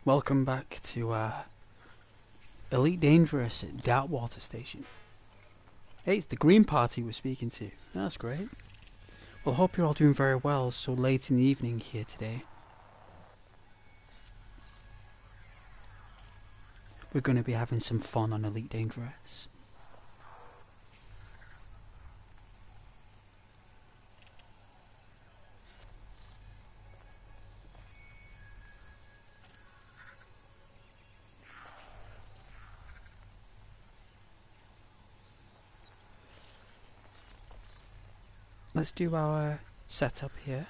Welcome back to Elite Dangerous at Dartwater Station. Hey, it's the Green Party we're speaking to. That's great. Well, hope you're all doing very well so late in the evening here today. We're going to be having some fun on Elite Dangerous. Let's do our setup here.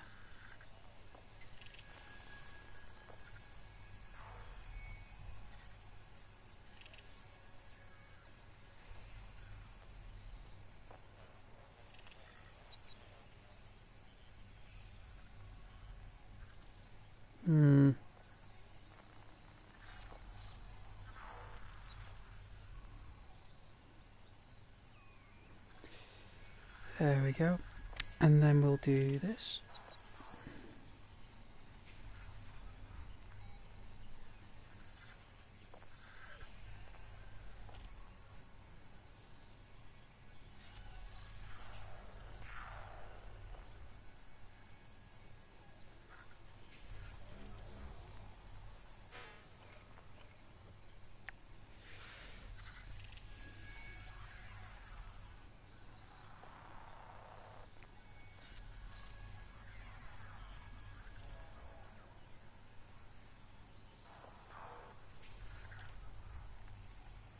There we go. And then we'll do this.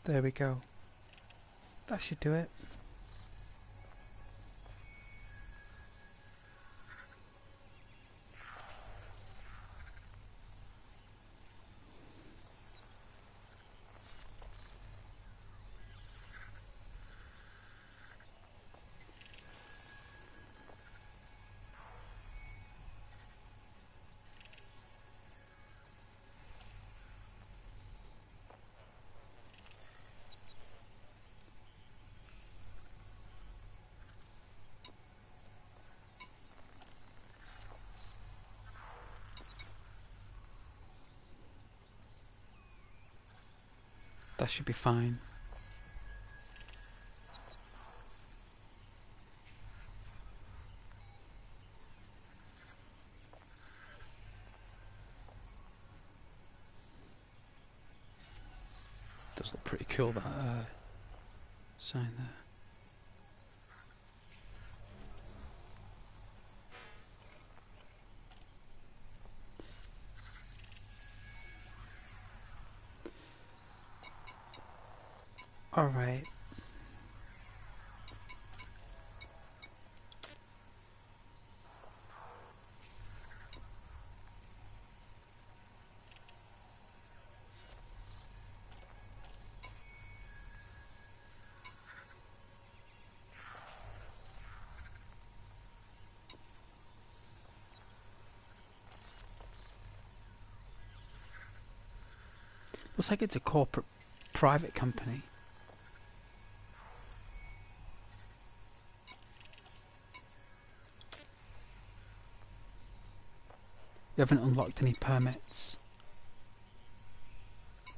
There we go. That should do it. That should be fine. Does look pretty cool, that sign there. Alright. Looks like it's a corporate private company. We haven't unlocked any permits.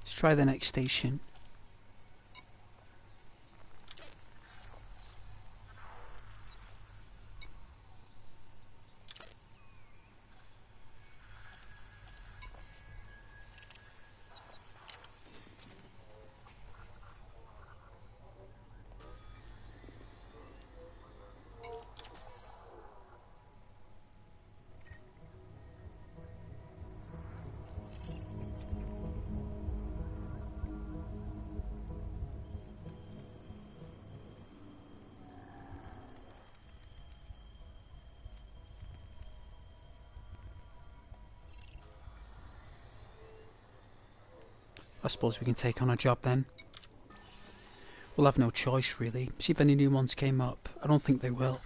Let's try the next station. I suppose we can take on a job then. We'll have no choice really. See if any new ones came up. I don't think they will.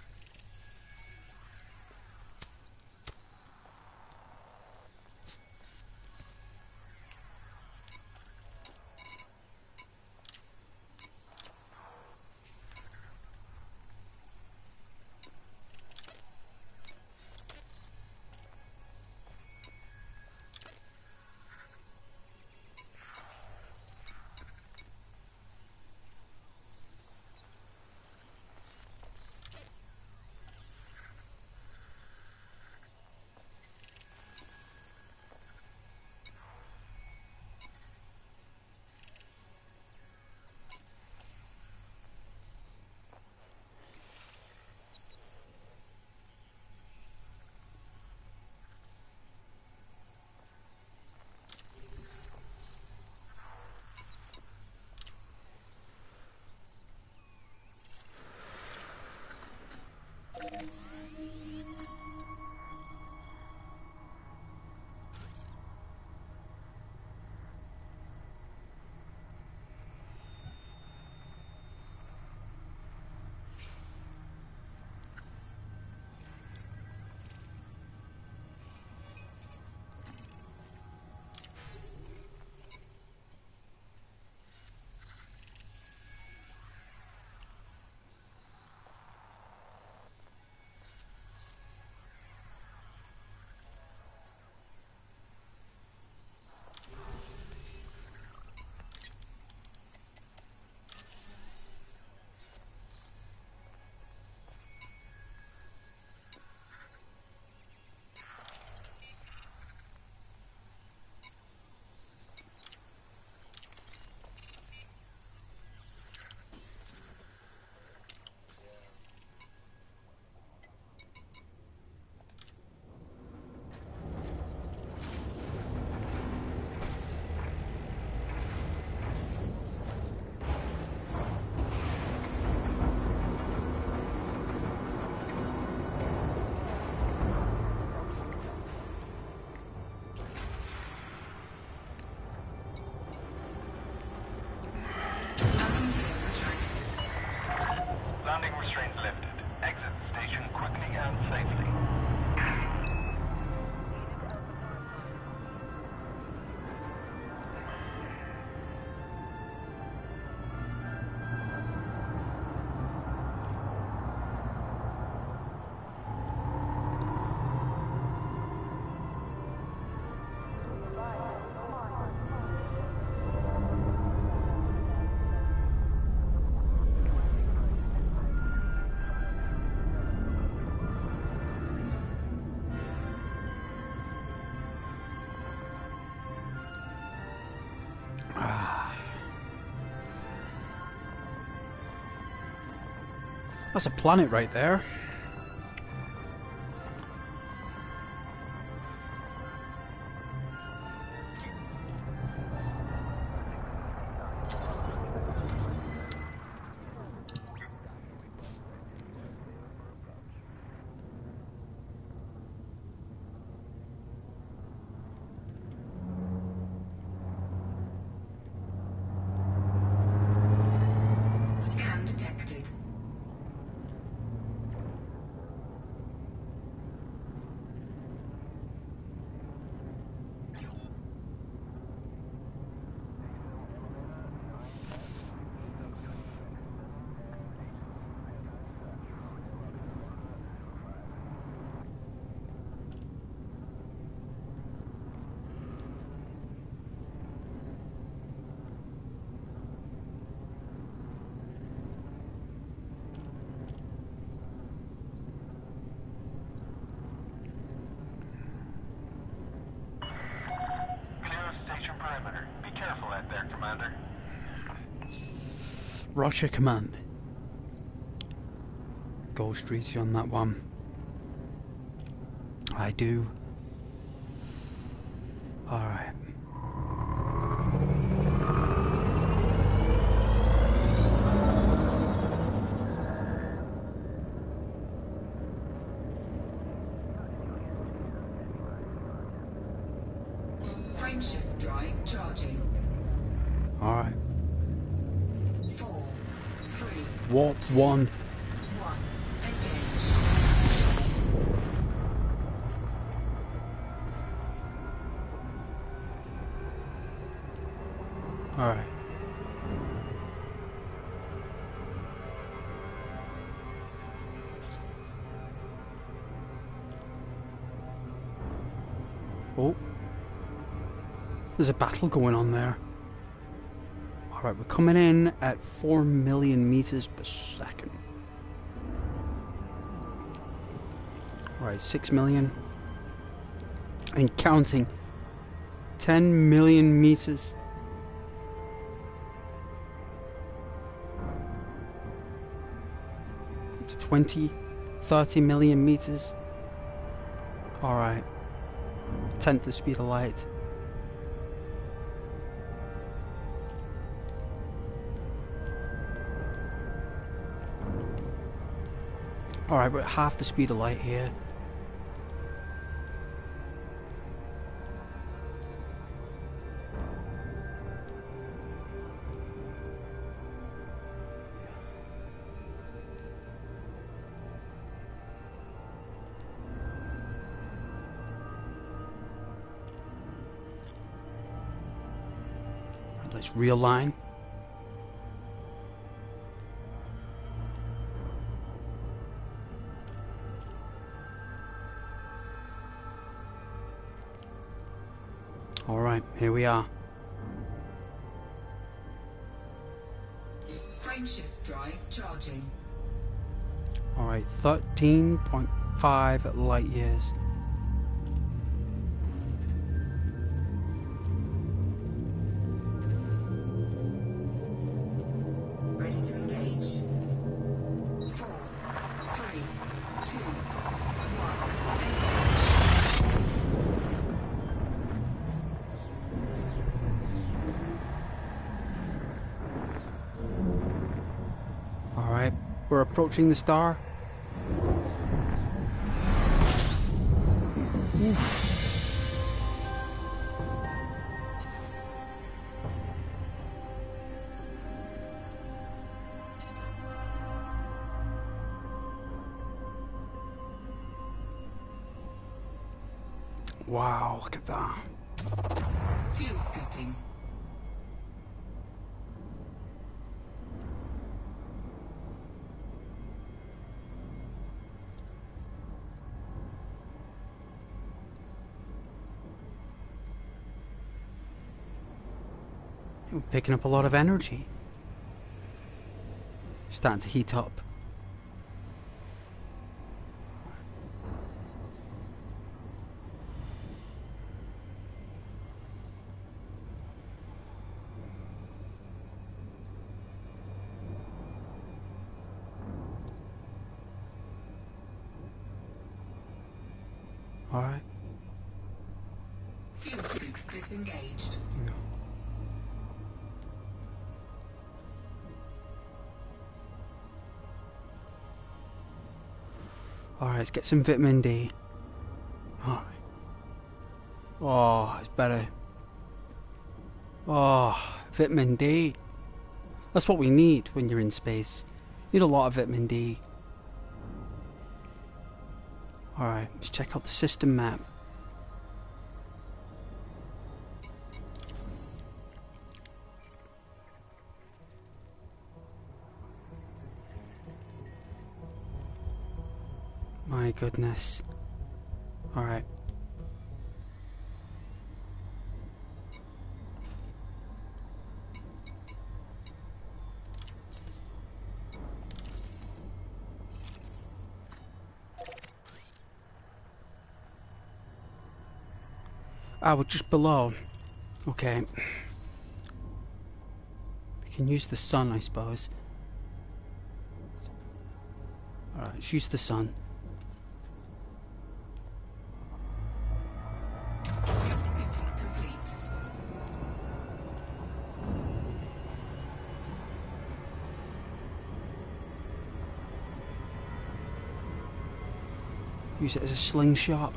That's a planet right there. Scan detected. Roger, command. Go streets on that one. I do. Alright. Frameshift drive charging. Alright. 4, 3, Warp 1. 1. Engage. Alright. Oh. There's a battle going on there. Alright, we're coming in at 4 million meters per second. Alright, 6 million. And counting. 10 million meters. To 20, 30 million meters. Alright. 10th the speed of light. Alright, we're at half the speed of light here. Let's realign. Alright, here we are. Frameshift drive charging. Alright, 13.5 light years. Ready to engage. 4, 3, 2, 1. Engage. Alright, we're approaching the star. Wow, look at that. Fuel scoping. We're picking up a lot of energy. Starting to heat up. Fuel scoop disengaged. Alright, let's get some vitamin D. Alright. Oh, it's better. Oh, vitamin D. That's what we need when you're in space. You need a lot of vitamin D. Alright, let's check out the system map. My goodness. Alright. Ah, we're just below. Okay. We can use the sun, I suppose. Alright, let's use the sun. Fuel scoop complete. Use it as a slingshot.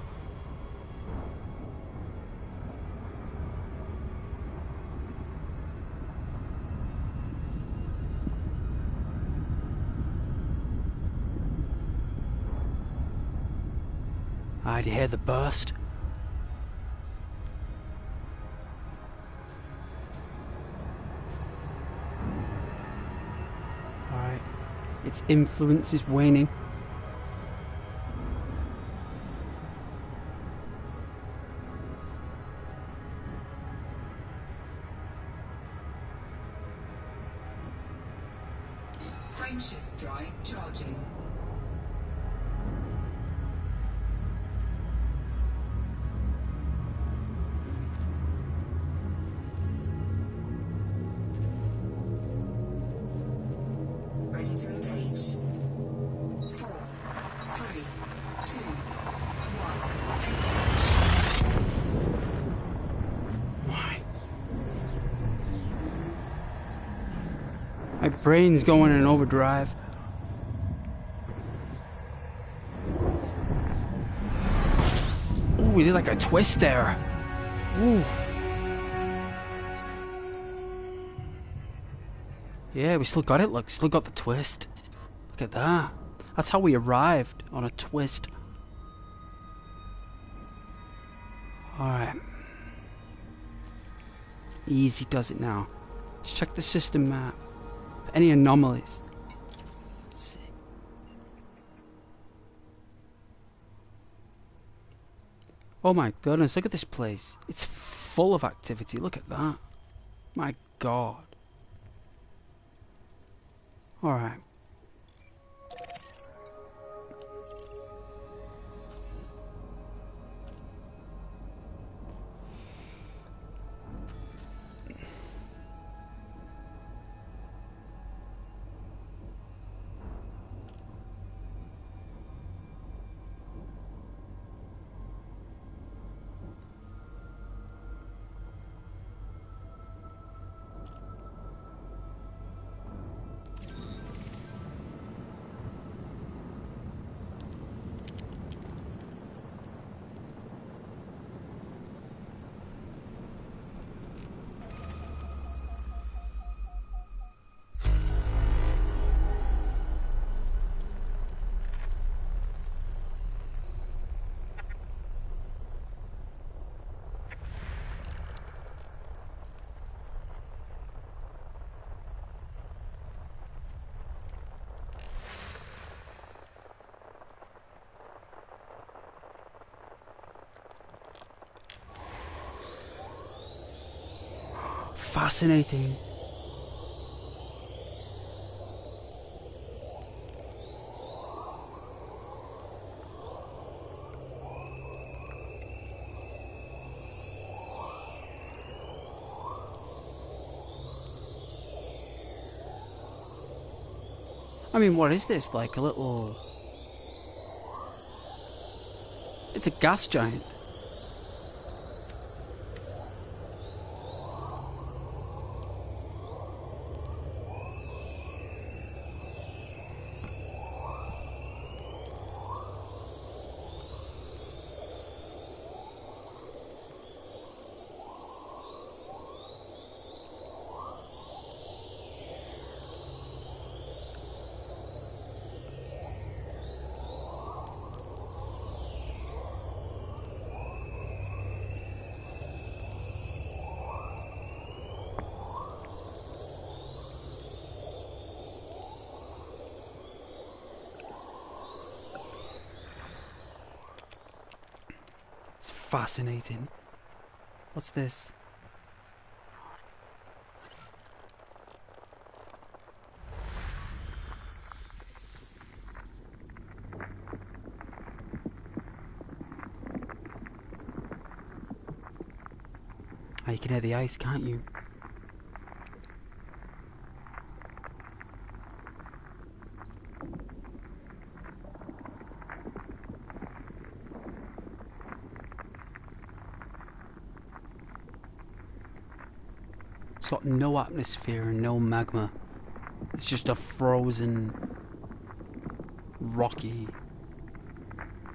I'd hear the burst. Alright. Its influence is waning. Frameshift drive charging. Ready to engage. 4, 3, 2, 1. Why? My brain's going in overdrive. Ooh, we did like a twist there. Ooh. Yeah, we still got it, look. Still got the twist. Look at that. That's how we arrived, on a twist. Alright. Easy does it now. Let's check the system map. Any anomalies? Let's see. Oh my goodness, look at this place. It's full of activity. Look at that. My god. Alright. Fascinating. I mean, what is this? Like a little... It's a gas giant. fascinating. What's this? Oh, you can hear the ice, can't you? It's got no atmosphere and no magma. It's just a frozen, rocky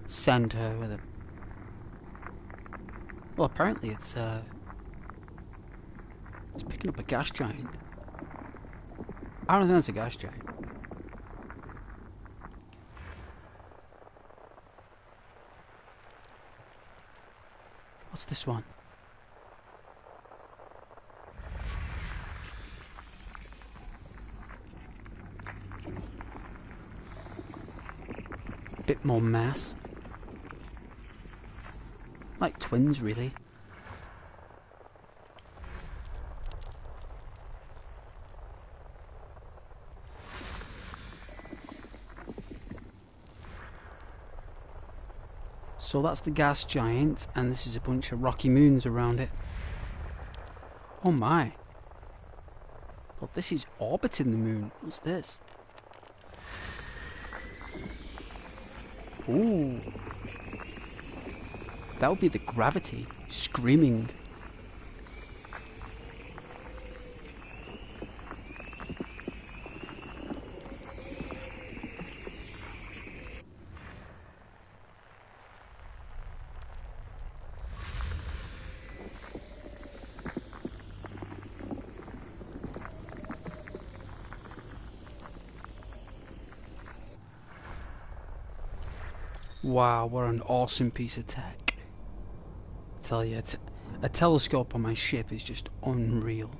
center with a... Well, apparently it's picking up a gas giant. I don't think it's a gas giant. What's this one? Bit more mass. Like twins, really. So that's the gas giant, and this is a bunch of rocky moons around it. Oh my. Well, this is orbiting the moon. What's this? Ooh. That would be the gravity screaming. Wow, what an awesome piece of tech. I tell you, a telescope on my ship is just unreal.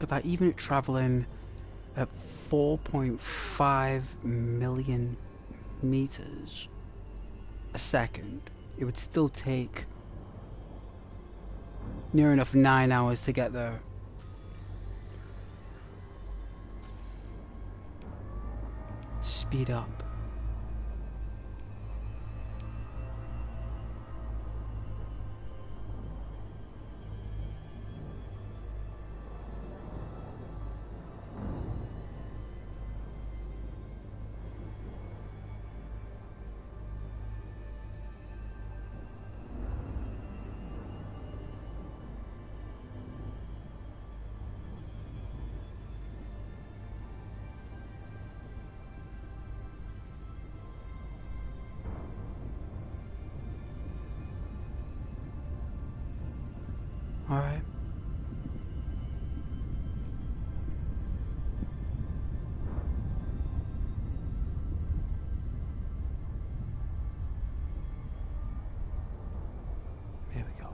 Look at that, even at travelling at 4.5 million meters a second, it would still take near enough 9 hours to get there. Speed up. Alright. Here we go.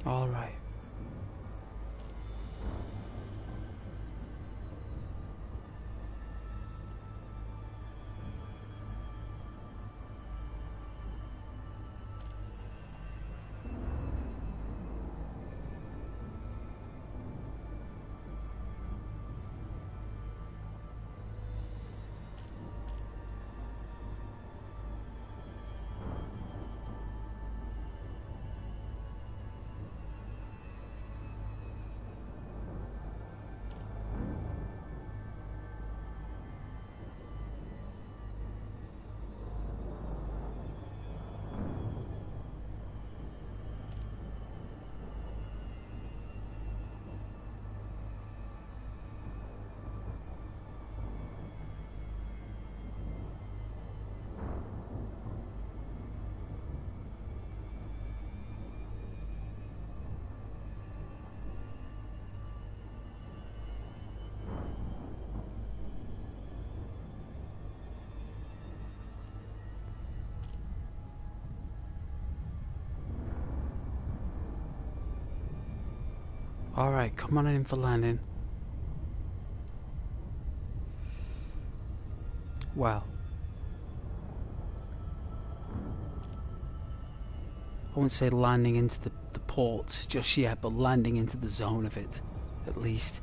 All right. All right, come on in for landing. Well, I wouldn't say landing into the port just yet, but landing into the zone of it, at least.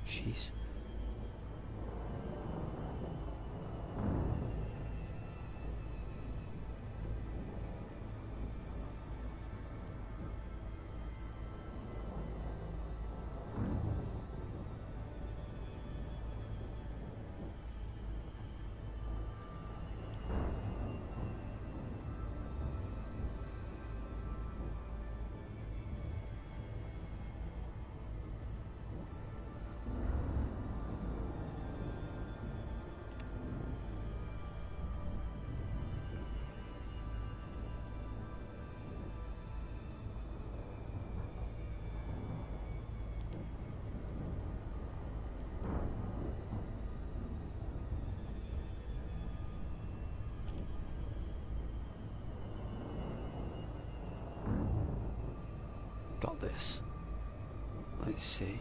Jeez. Got this. Let's see.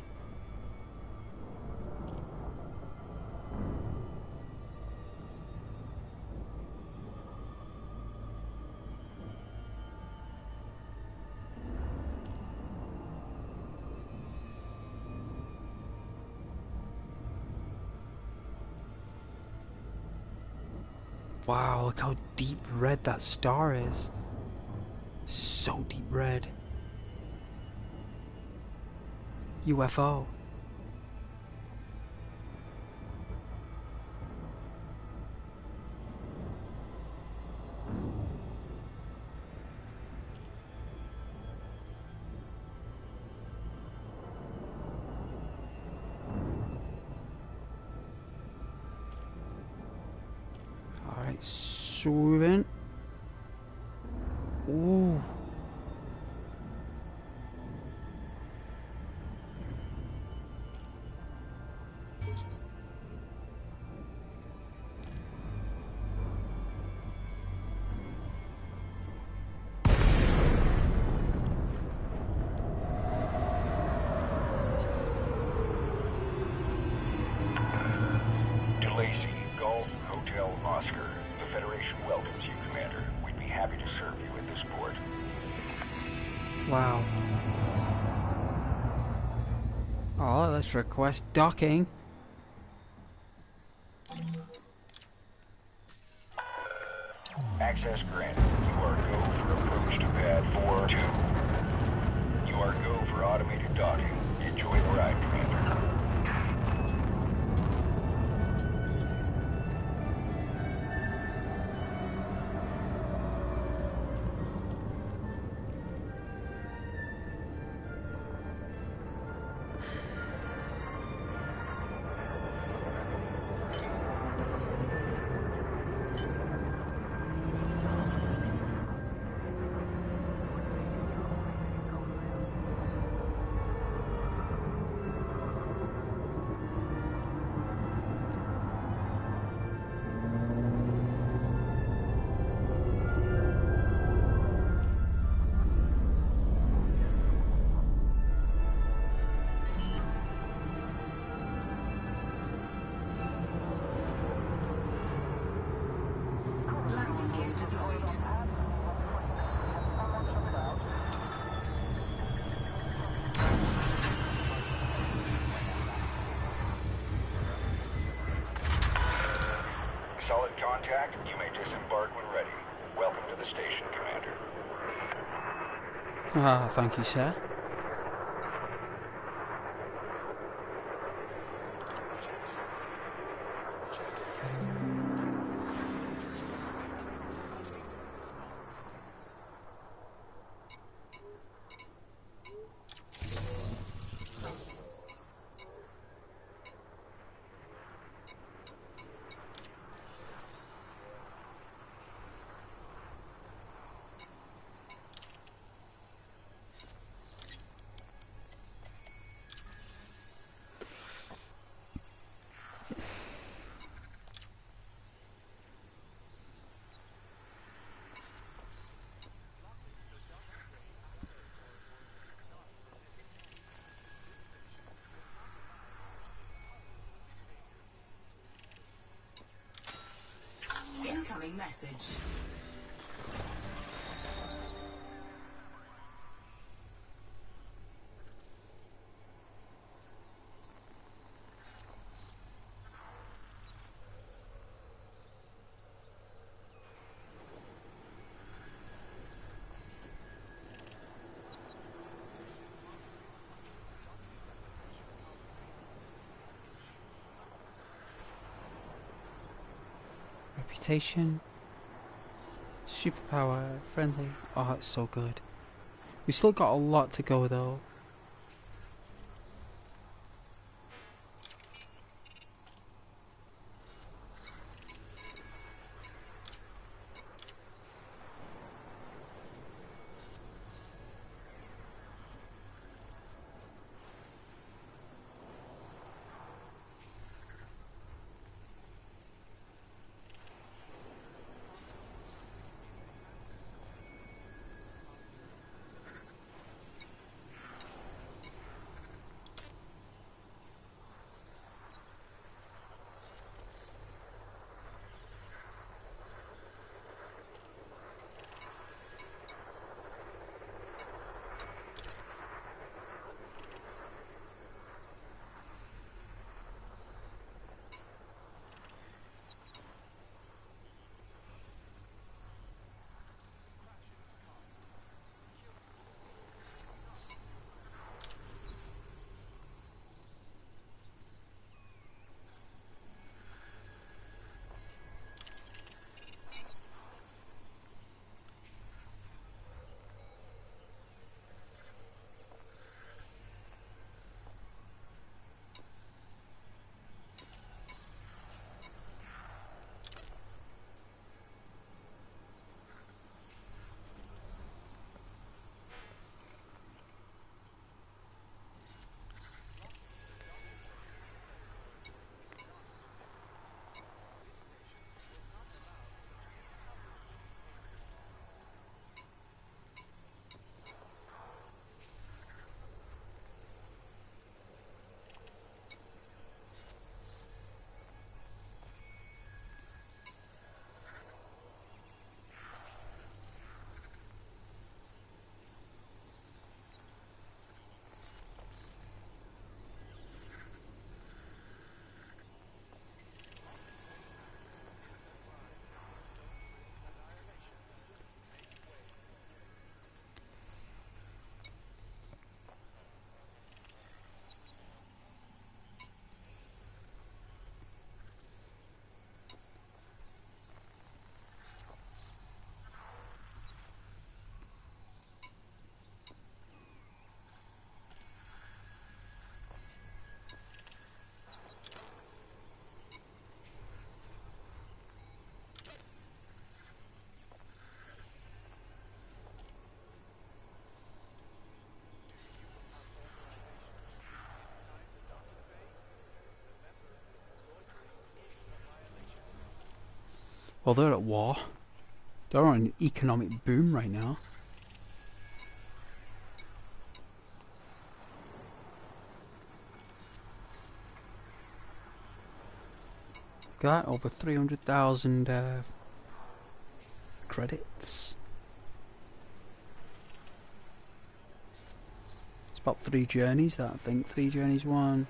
Wow, look how deep red that star is. So deep red. UFO. Alright, swimming. Ooh. DeLacy, Golf Hotel Oscar. The Federation welcomes you, Commander. We'd be happy to serve you at this port. Wow. Oh, let's request docking. Access granted. You are go for approach to pad 4-2. You are go for automated docking. Enjoy the ride, Commander. Landing gear deployed. Solid contact. You may disembark when ready. Welcome to the station, Commander. Ah, thank you, sir. Incoming message. Reputation. Superpower. Friendly. Oh, it's so good. We still got a lot to go though. Well, they're at war. They're on an economic boom right now. Got over 300,000 credits. It's about 3 journeys, that I think. 3 journeys, 1,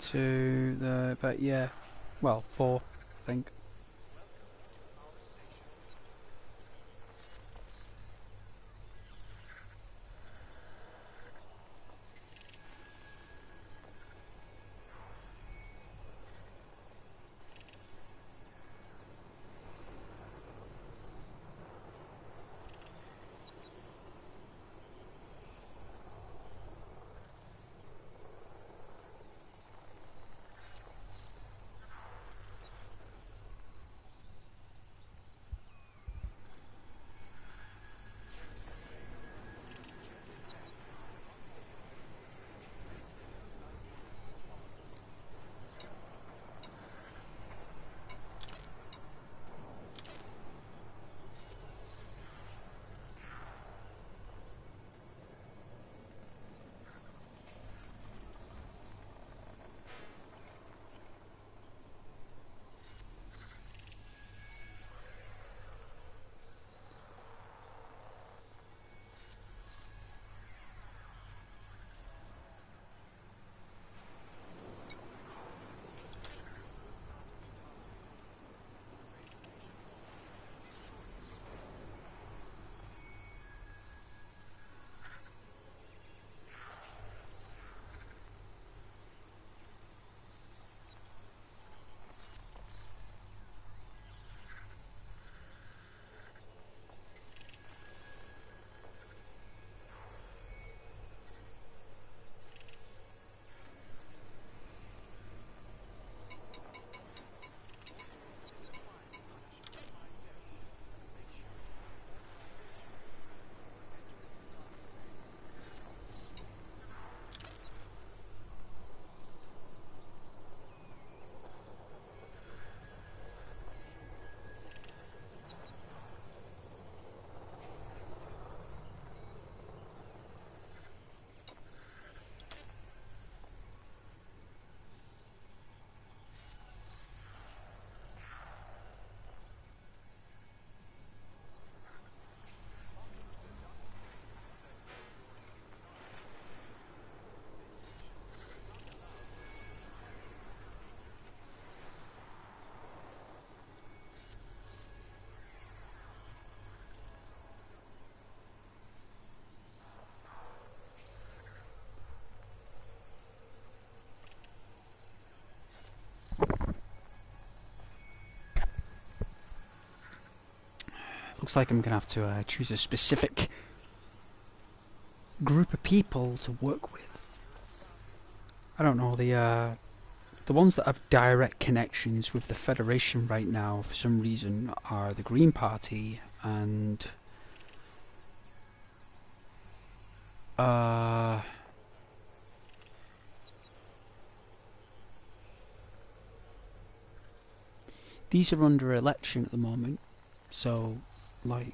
2, but yeah. Well, 4, I think. Looks like I'm gonna have to choose a specific group of people to work with. I don't know, the ones that have direct connections with the Federation right now, for some reason, are the Green Party and these are under election at the moment, so like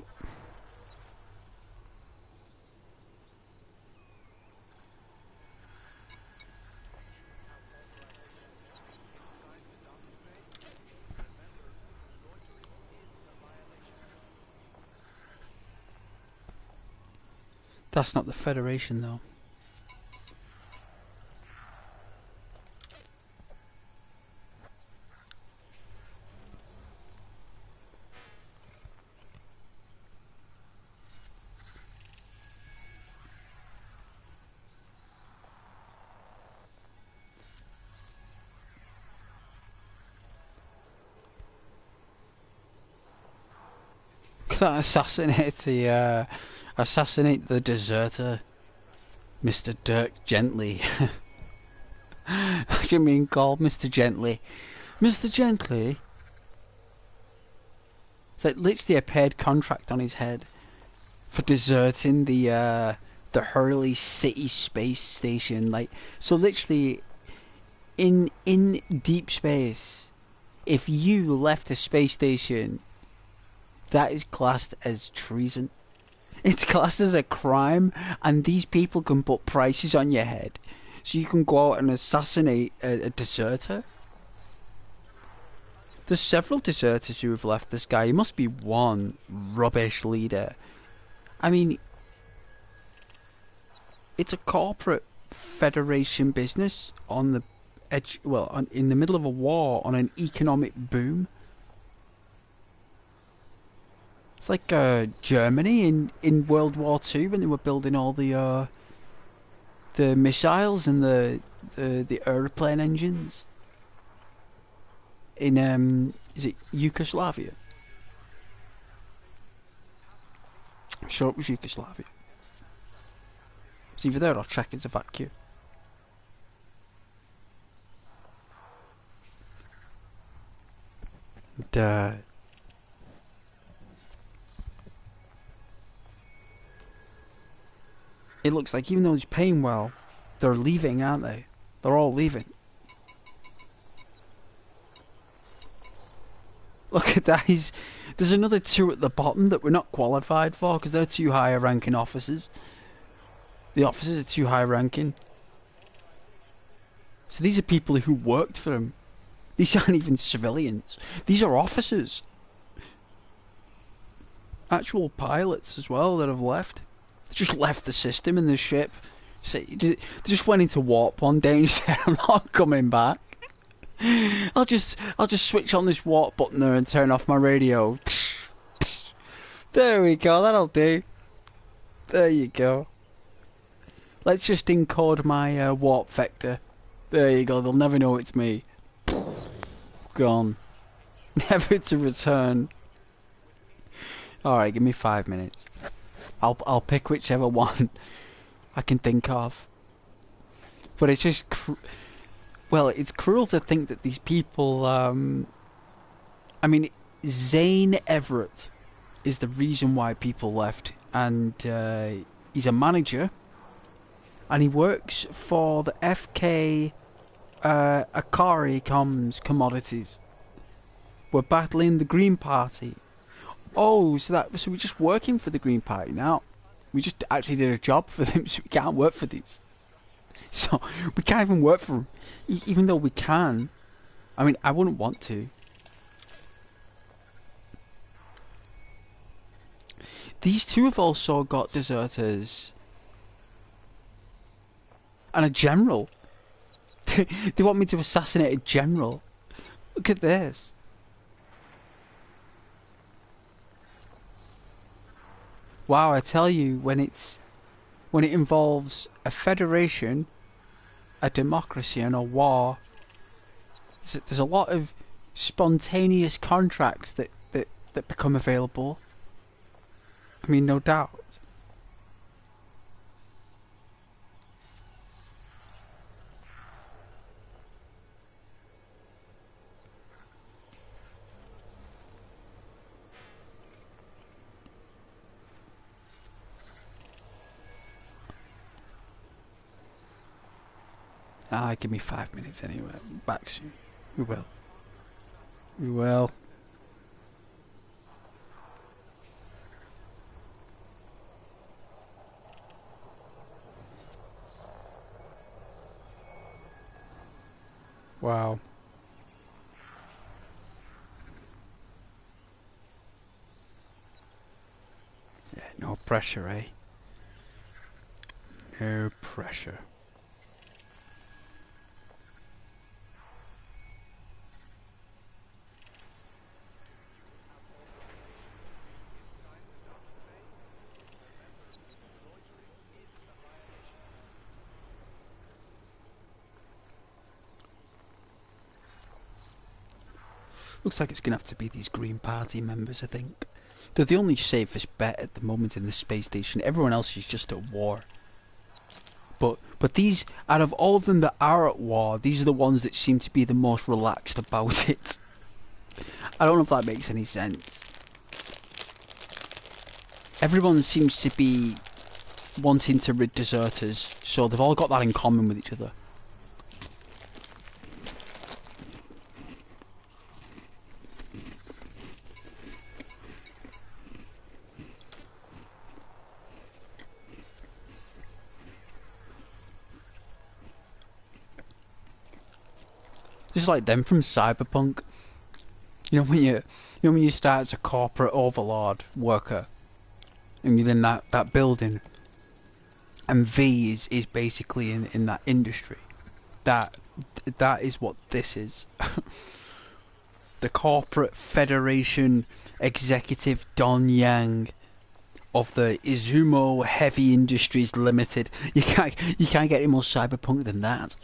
that's not the Federation though. That assassinate the deserter, Mr. Dirk Gently. I should mean called Mr. Gently. Mr. Gently. It's like literally a paid contract on his head for deserting the Hurley City space station. Like, so literally in deep space, if you left a space station That is classed as treason. It's classed as a crime, and these people can put prices on your head. So you can go out and assassinate a deserter. There's several deserters who have left this guy. He must be one rubbish leader. I mean, it's a corporate federation business on the edge, well, in the middle of a war, on an economic boom. It's like Germany in World War II when they were building all the missiles and the airplane engines. In is it Yugoslavia? I'm sure it was Yugoslavia. It's either there or Czechoslovakia. Duh. It looks like even though he's paying well, they're leaving, aren't they? They're all leaving. Look at that. There's another two at the bottom that we're not qualified for because they're too higher ranking officers. The officers are too high ranking. So these are people who worked for him. These aren't even civilians. These are officers. Actual pilots as well that have left. They just left the system in the ship. So they just went into warp one day and said, "I'm not coming back. I'll just switch on this warp button there and turn off my radio." There we go. That'll do. There you go. Let's just encode my warp vector. There you go. They'll never know it's me. Gone. Never to return. Alright, give me 5 minutes. I'll pick whichever one I can think of. But it's just well, it's cruel to think that these people I mean, Zane Everett is the reason why people left, and he's a manager and he works for the FK Akari Commodities. We're battling the Green Party. Oh, so we're just working for the Green Party now. We just actually did a job for them, so we can't work for these. So we can't even work for them, even though we can. I mean, I wouldn't want to. These two have also got deserters and a general. They want me to assassinate a general. Look at this. Wow, I tell you, when it involves a federation, a democracy, and a war, there's a lot of spontaneous contracts that become available. I mean, no doubt. Give me 5 minutes anyway. Back soon. We will. We will. Wow. Yeah, no pressure, eh? No pressure. Looks like it's going to have to be these Green Party members, I think. They're the only safest bet at the moment in the space station. Everyone else is just at war. But these, out of all of them that are at war, these are the ones that seem to be the most relaxed about it. I don't know if that makes any sense. Everyone seems to be wanting to rid deserters, so they've all got that in common with each other. Just like them from Cyberpunk. When you start as a corporate overlord worker, and you're in that building, and V is basically in that industry. That is what this is. The corporate federation executive Don Yang of the Izumo Heavy Industries Limited. You can't get any more cyberpunk than that.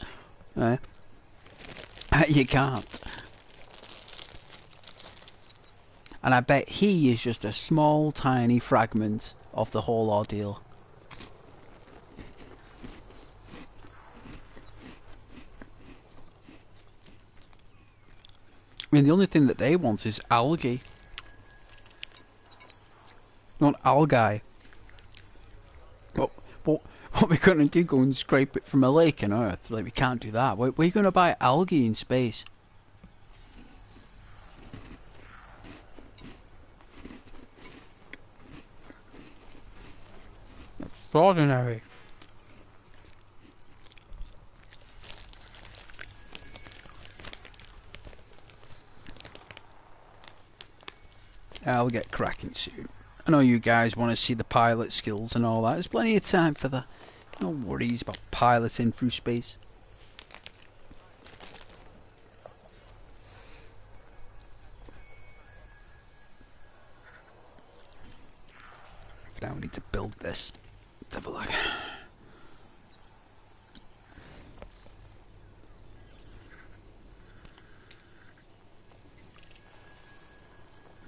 You can't. And I bet he is just a small, tiny fragment of the whole ordeal. I mean, the only thing that they want is algae. Not algae. But what we're going to do, go and scrape it from a lake on Earth? Like, we can't do that. Where are you going to buy algae in space? Extraordinary. I'll get cracking soon. I know you guys want to see the pilot skills and all that. There's plenty of time for that. No worries about piloting through space. For now, we need to build this. Let's have a look.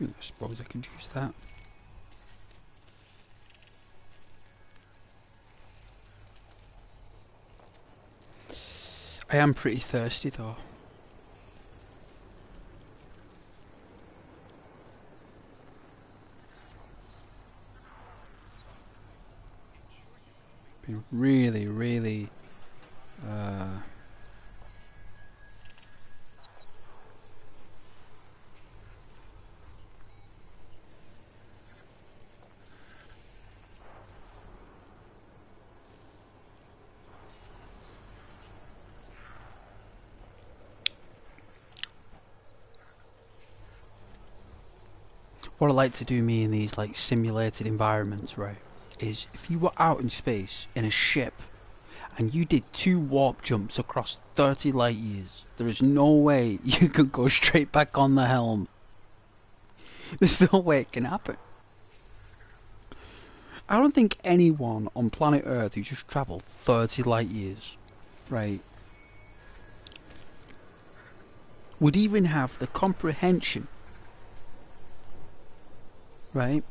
I suppose I could use that. I am pretty thirsty though. Been really what I like to do me in these like simulated environments, right, is if you were out in space in a ship and you did 2 warp jumps across 30 light years, there is no way you could go straight back on the helm. There's no way it can happen. I don't think anyone on planet Earth who just travelled 30 light years, right, would even have the comprehension, right,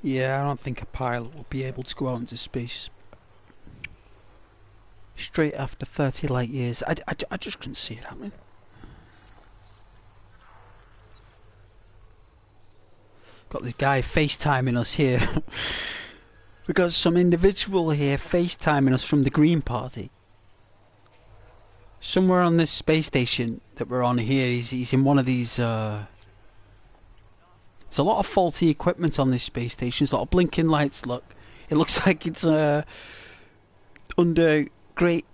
Yeah, I don't think a pilot will be able to go out into space straight after 30 light years. I just couldn't see it happening. Got this guy FaceTiming us here. We got some individual here FaceTiming us from the Green Party. Somewhere on this space station that we're on here, he's in one of these... There's a lot of faulty equipment on this space station. There's a lot of blinking lights, look. It looks like it's under great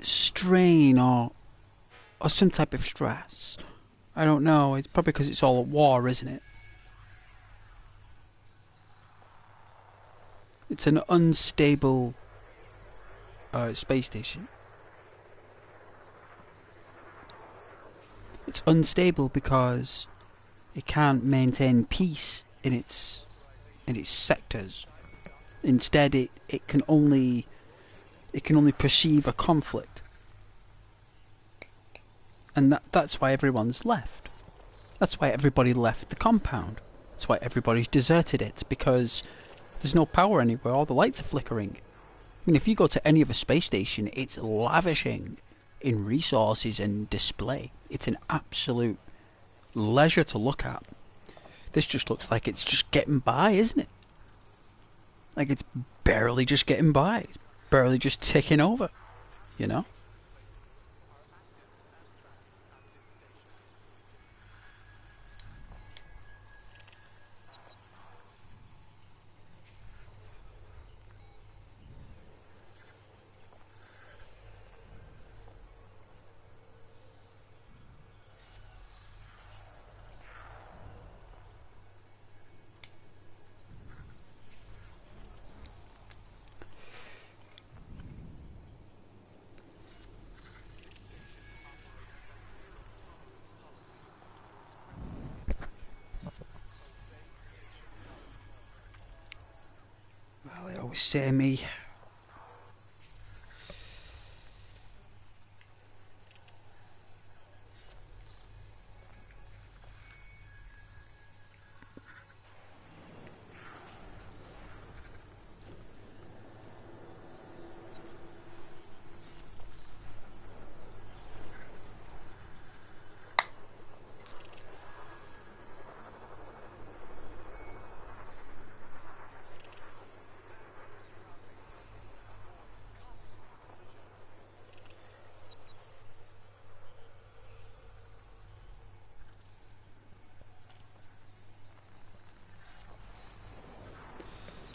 strain or some type of stress. I don't know. It's probably because it's all at war, isn't it? It's an unstable space station. It's unstable because it can't maintain peace in its sectors. Instead, it can only perceive a conflict, and that's why everyone's left. That's why everybody left the compound. That's why everybody's deserted it, because there's no power anywhere. All the lights are flickering. I mean, if you go to any other space station, it's lavishing in resources and display. It's an absolute leisure to look at. This just looks like it's just getting by, isn't it? Like it's barely just getting by. It's barely just ticking over, you know? Well, they always say to me,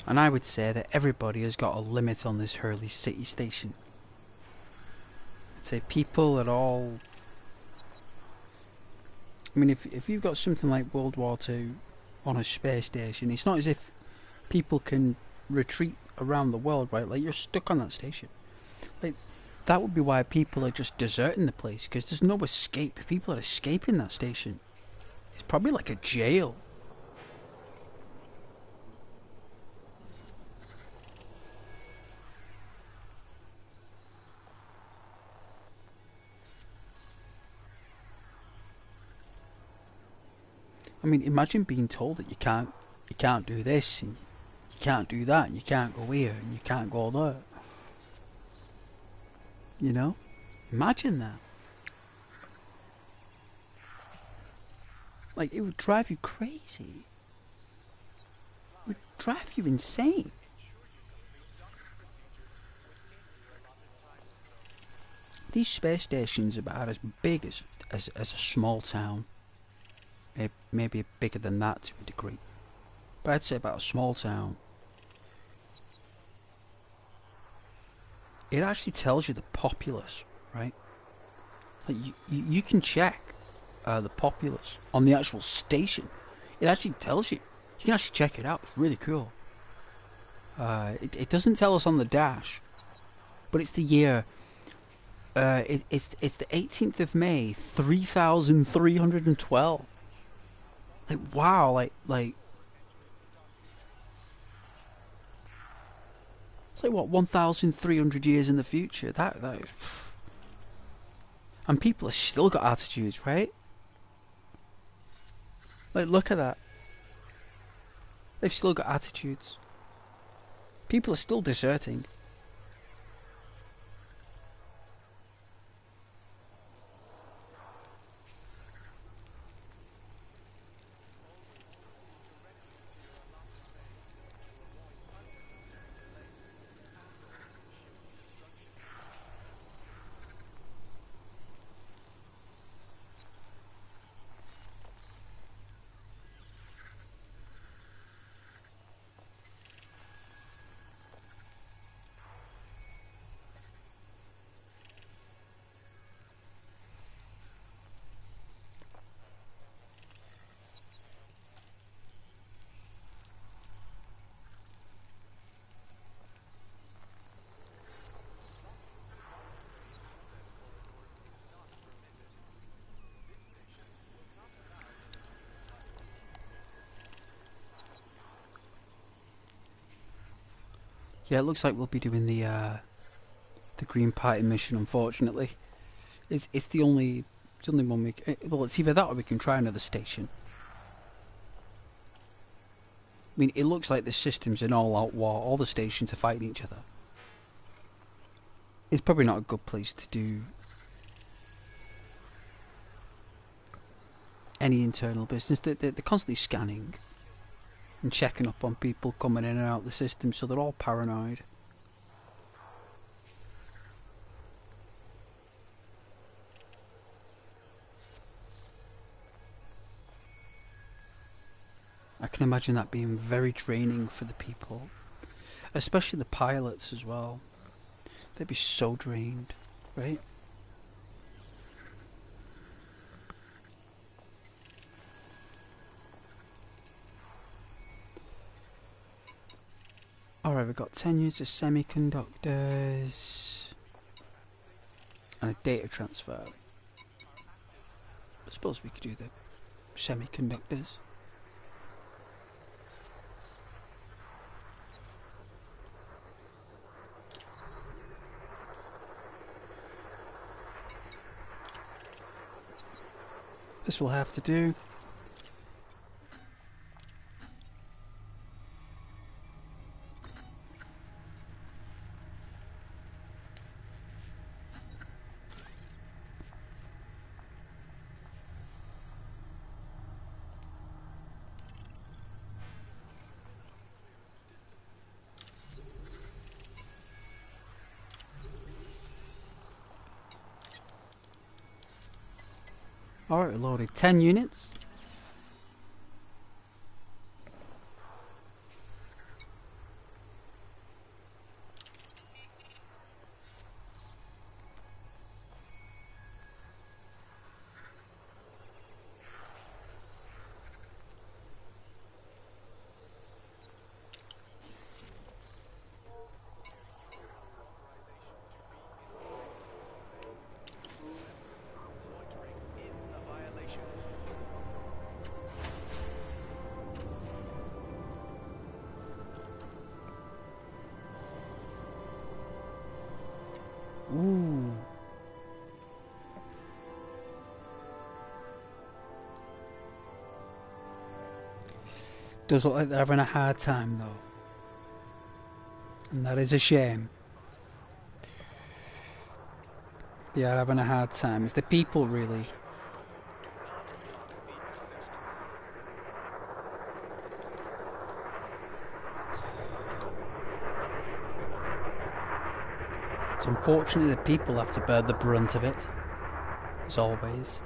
and I would say that everybody has got a limit on this Hurley City station. I'd say people at all... I mean, if you've got something like World War II on a space station, it's not as if people can retreat around the world, right? Like, you're stuck on that station. Like, That would be why people are just deserting the place, because there's no escape. People are escaping that station. It's probably like a jail. I mean, imagine being told that you can't do this, and you can't do that, and you can't go here, and you can't go there. You know? Imagine that. Like, it would drive you crazy. It would drive you insane. These space stations are about as big as a small town. Maybe bigger than that to a degree. But I'd say about a small town. It actually tells you the populace, right? Like you can check the populace on the actual station. It actually tells you. You can actually check it out. It's really cool. It doesn't tell us on the dash, but it's the year. It's the 18th of May, 3312. Like wow, like it's like what 1,300 years in the future. That is, and people have still got attitudes, right? Like look at that. They've still got attitudes. People are still deserting. Yeah, it looks like we'll be doing the Green Party mission. Unfortunately, it's the only one we. Well, it's either that or we can try another station. I mean, it looks like the system's an all-out war. All the stations are fighting each other. It's probably not a good place to do any internal business. They're constantly scanning and checking up on people coming in and out of the system, so they're all paranoid. I can imagine that being very draining for the people, especially the pilots as well. They'd be so drained, right? Alright, we've got 10 units of semiconductors and a data transfer. I suppose we could do the semiconductors. This will have to do. Alright, we loaded 10 units. Ooh. Does look like they're having a hard time though. And that is a shame. They are having a hard time. It's the people really. It's unfortunately the people have to bear the brunt of it. As always.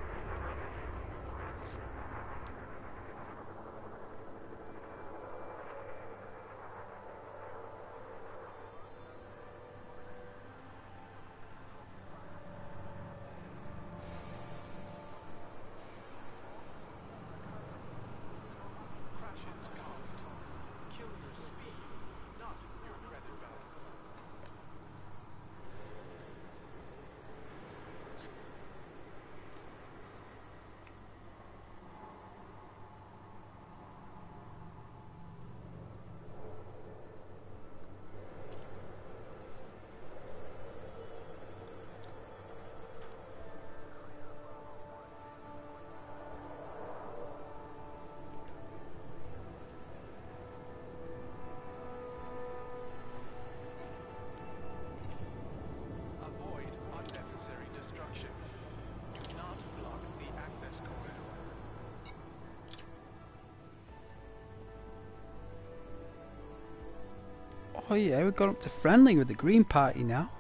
Oh yeah, we've got up to friendly with the Green Party now.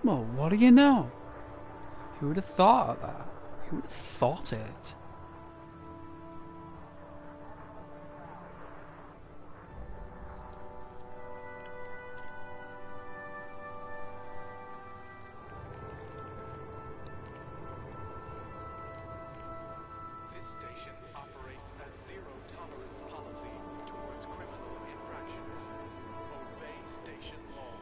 Well, what do you know? Who would have thought of that? Who would have thought it? This station operates a zero-tolerance policy towards criminal infractions. Obey station law.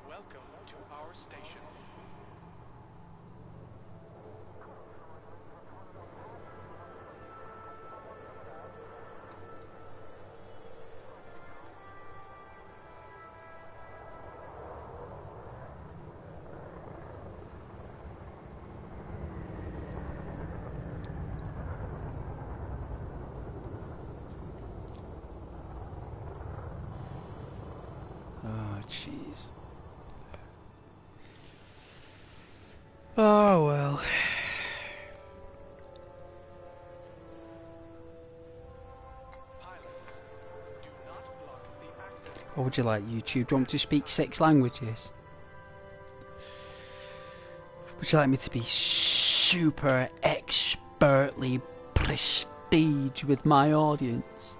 Welcome to our station. Oh, jeez. Oh, well. Pilots, do not block the access. What would you like, YouTube? Do you want me to speak 6 languages? Would you like me to be super expertly prestige with my audience?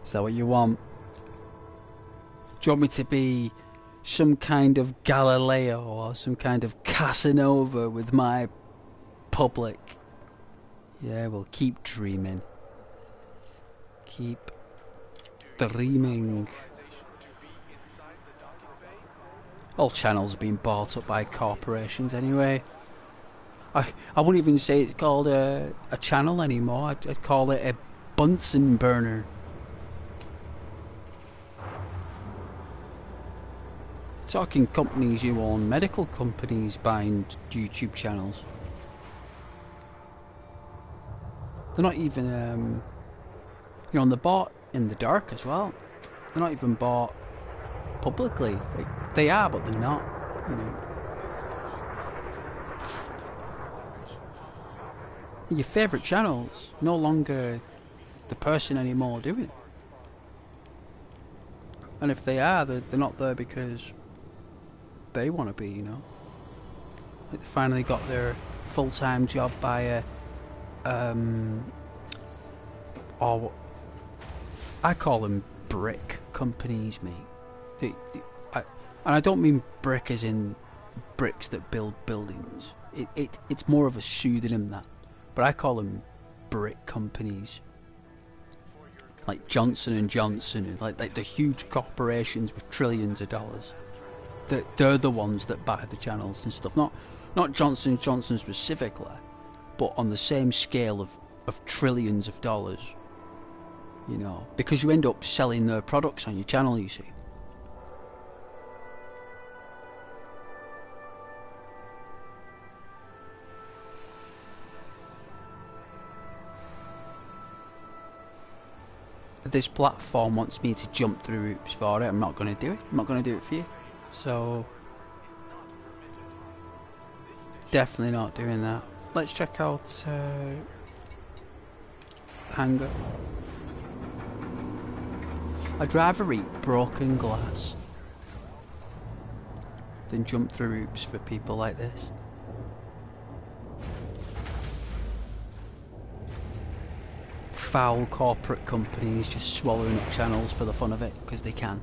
Is that what you want? Do you want me to be some kind of Galileo or some kind of Casanova with my public? Yeah, well, keep dreaming. Keep dreaming. All channels are being bought up by corporations anyway. I wouldn't even say it's called a channel anymore. I'd call it a Bunsen burner. Talking companies who own medical companies buying YouTube channels. They're not even, you know, they're bought in the dark as well. They're not even bought publicly. Like, they are, but they're not. You know. Your favourite channels no longer the person anymore doing it. And if they are, they're not there because they want to be, you know. Like they finally got their full-time job by or I call them brick companies, mate. And I don't mean brick as in bricks that build buildings. It's more of a pseudonym, that. But I call them brick companies. Like Johnson and Johnson, like the huge corporations with trillions of dollars. They're the ones that buy the channels and stuff. Not Johnson and Johnson specifically, but on the same scale of trillions of dollars. You know, because you end up selling their products on your channel, you see. This platform wants me to jump through hoops for it. I'm not going to do it. I'm not going to do it for you. So, definitely not doing that. Let's check out hangar. I'd rather eat broken glass than jump through hoops for people like this. Foul corporate companies just swallowing up channels for the fun of it, because they can,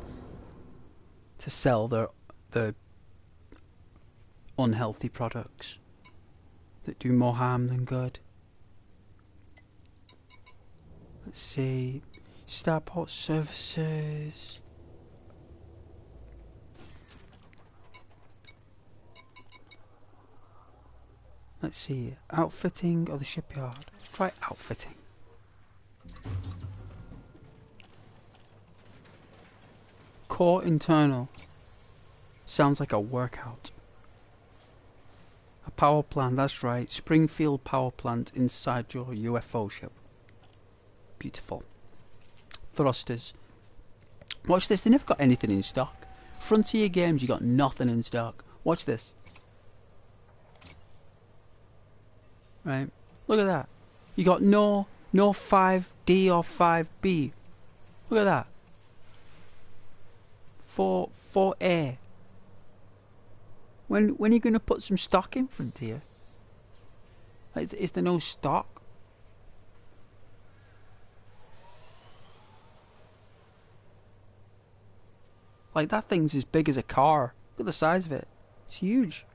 to sell their unhealthy products that do more harm than good. Let's see, Starport services. Let's see, outfitting or the shipyard. Let's try outfitting. Core internal. Sounds like a workout. A power plant, that's right. Springfield power plant inside your UFO ship. Beautiful. Thrusters. Watch this, they never got anything in stock. Frontier Games, you got nothing in stock. Watch this. Right, look at that. You got no 5D or 5B. Look at that. 4A. When are you going to put some stock in Frontier? Is there no stock? Like, that thing's as big as a car. Look at the size of it. It's huge.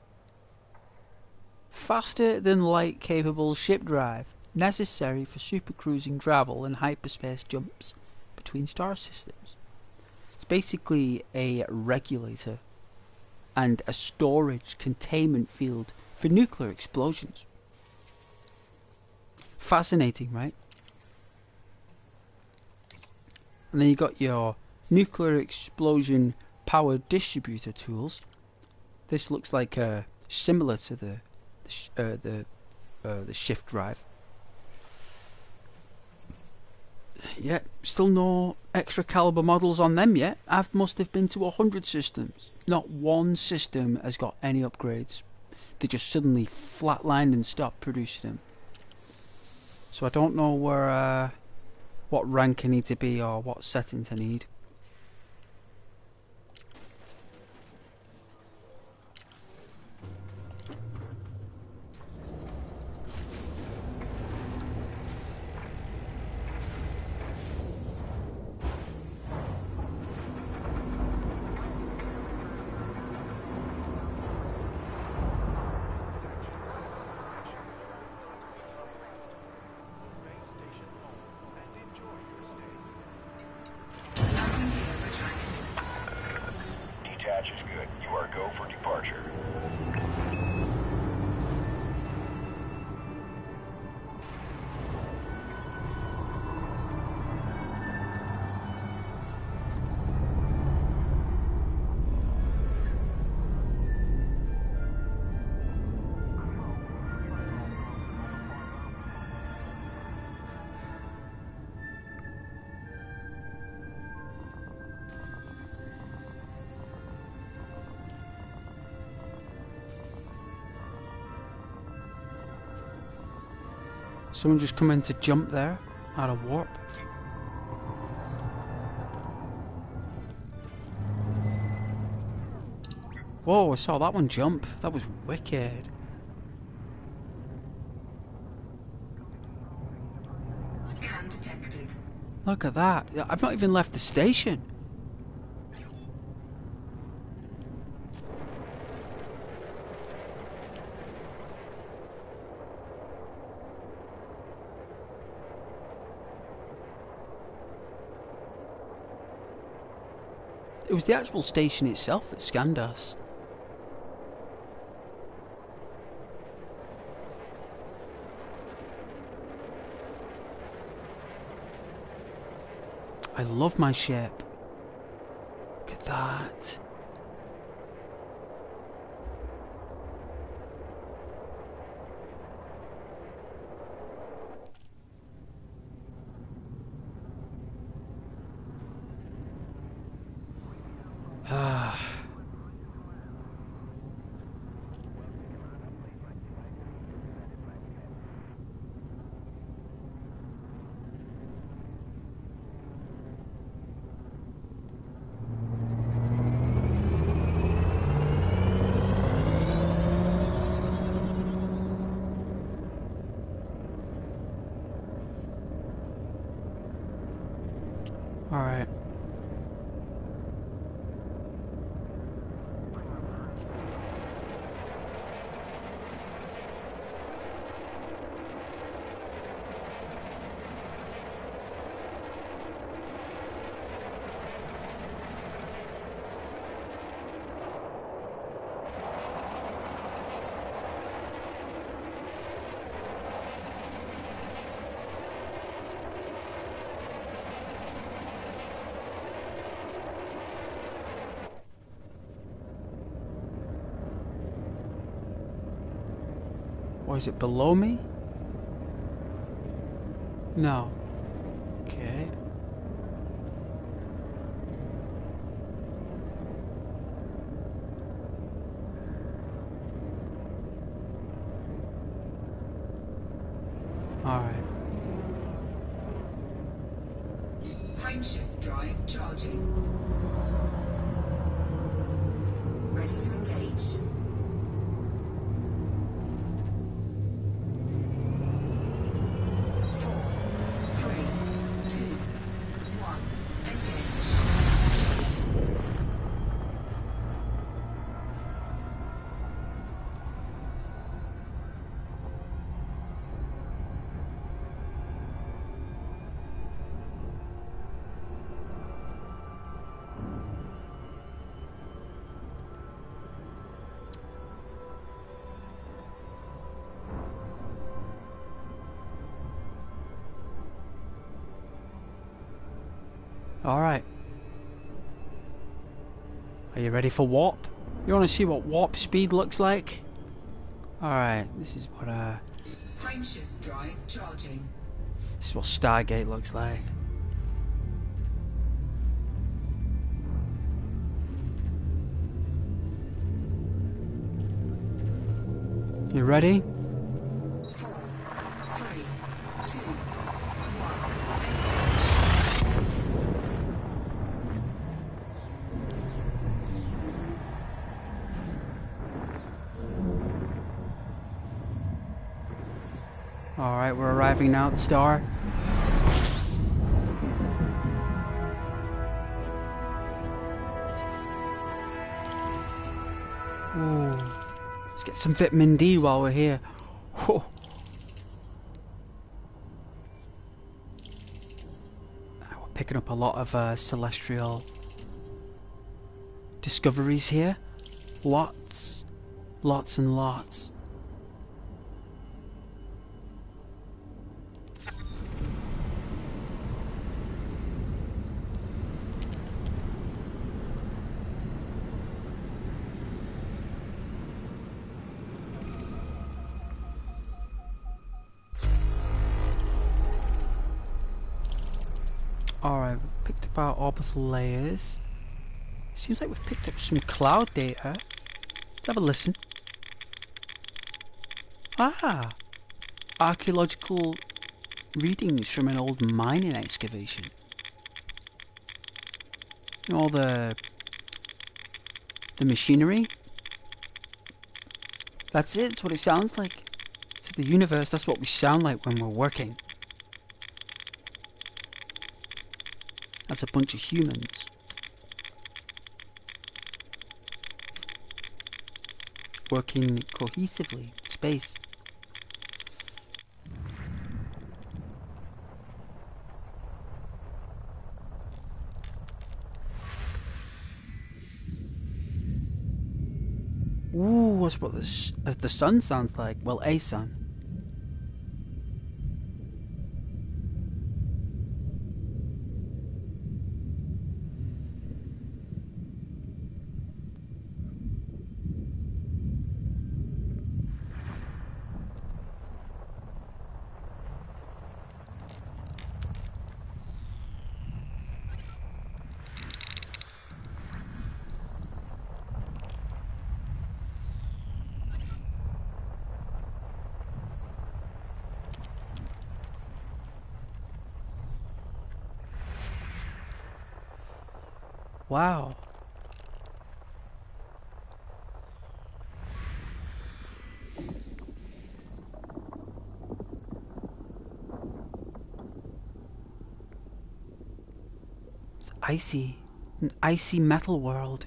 Faster than light capable ship drive. Necessary for supercruising travel and hyperspace jumps between star systems. It's basically a regulator and a storage containment field for nuclear explosions. Fascinating, right? And then you got your nuclear explosion power distributor tools. This looks like similar to the shift drive. Yeah, still no extra caliber models on them yet. Must have been to 100 systems. Not one system has got any upgrades. They just suddenly flatlined and stopped producing them. So I don't know where, what rank I need to be or what settings I need. Someone just come in to jump there out of warp. Whoa, I saw that one jump. That was wicked. Scan detected. Look at that. I've not even left the station. It was the actual station itself that scanned us. I love my ship. Look at that. Ah. All right. Or is it below me? No. Okay. Alright. Frameshift drive charging. Ready to engage. 4, 3, 2, 1. Engage. Alright. Are you ready for warp? You want to see what warp speed looks like? Alright, this is what Frameshift drive charging. this is what Stargate looks like. You ready? 4, 3, 2, 1. Alright, we're arriving now at the star. Ooh. Let's get some vitamin D while we're here. Whoa. We're picking up a lot of celestial discoveries here. Lots. Lots and lots. Alright, we picked up our orbital layers. Seems like we've picked up some cloud data. Let's have a listen. Ah! Archaeological readings from an old mining excavation. And all the machinery. That's it, that's what it sounds like. To the universe, that's what we sound like when we're working. As a bunch of humans. Working cohesively in space. us what the sun sounds like. Well, a sun. Wow. It's icy. An icy metal world.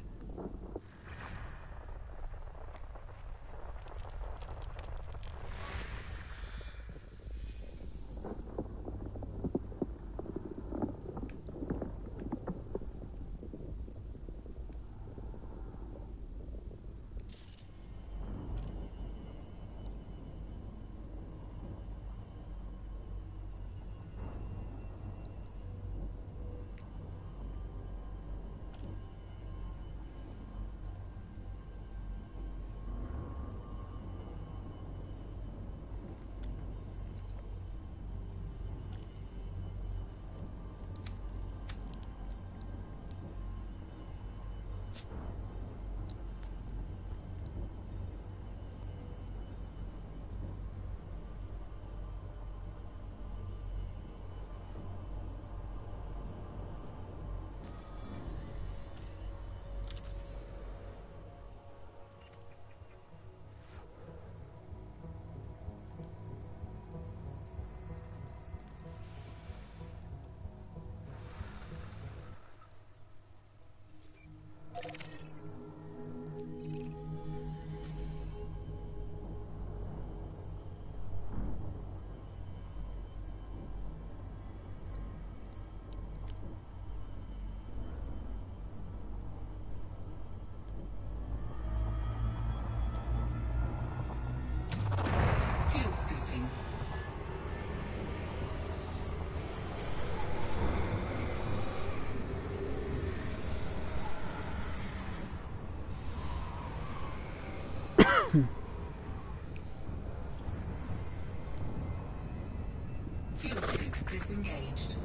Fuel scooping. Fuel scoop disengaged.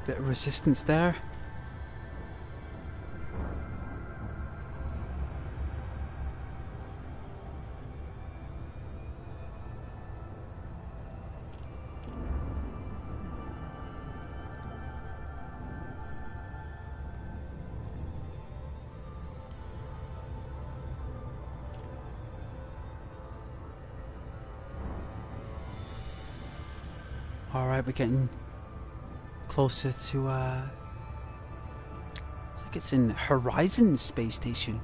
Bit of resistance there. Alright, we're getting closer to it's like it's in Horizon space station.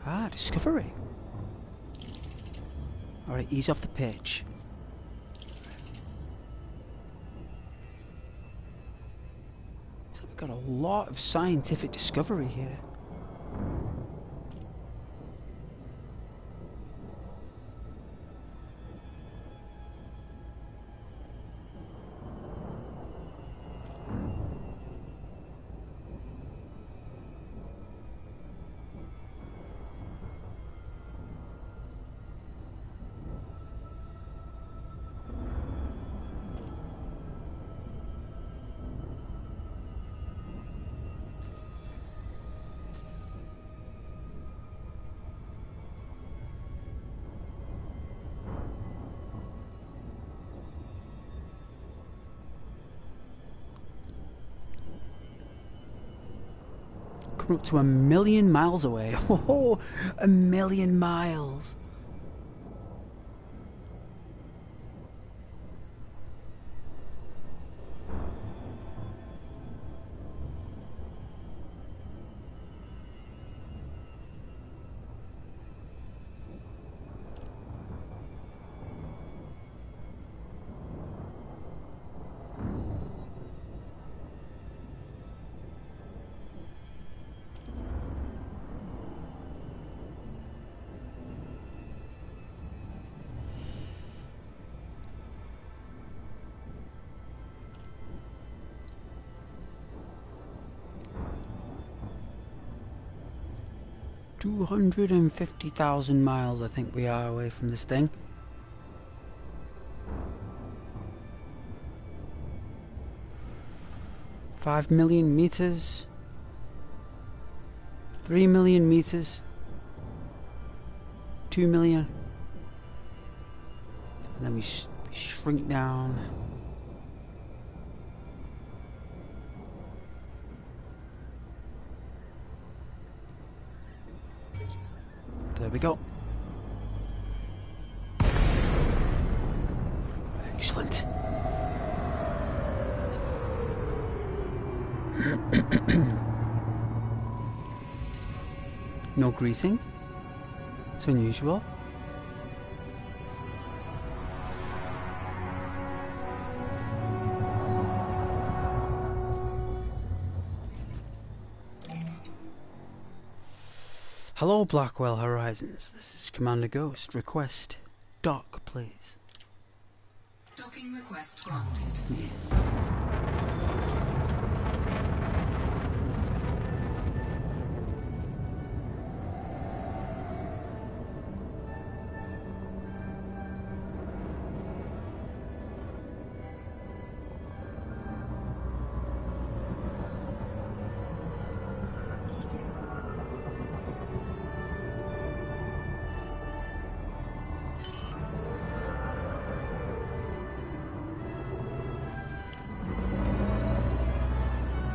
Ah, discovery. Alright, ease off the pitch. So we've got a lot of scientific discovery here. Coming up to 1,000,000 miles away. Oh, 1,000,000 miles. $250,000 miles, I think we are away from this thing. $5,000,000 meters. 3,000,000 meters. 2,000,000. And then we shrink down. There we go. Excellent. No greeting. It's unusual. Hello, Blackwell Horizons. This is Commander Ghost. Request dock, please. Docking request granted.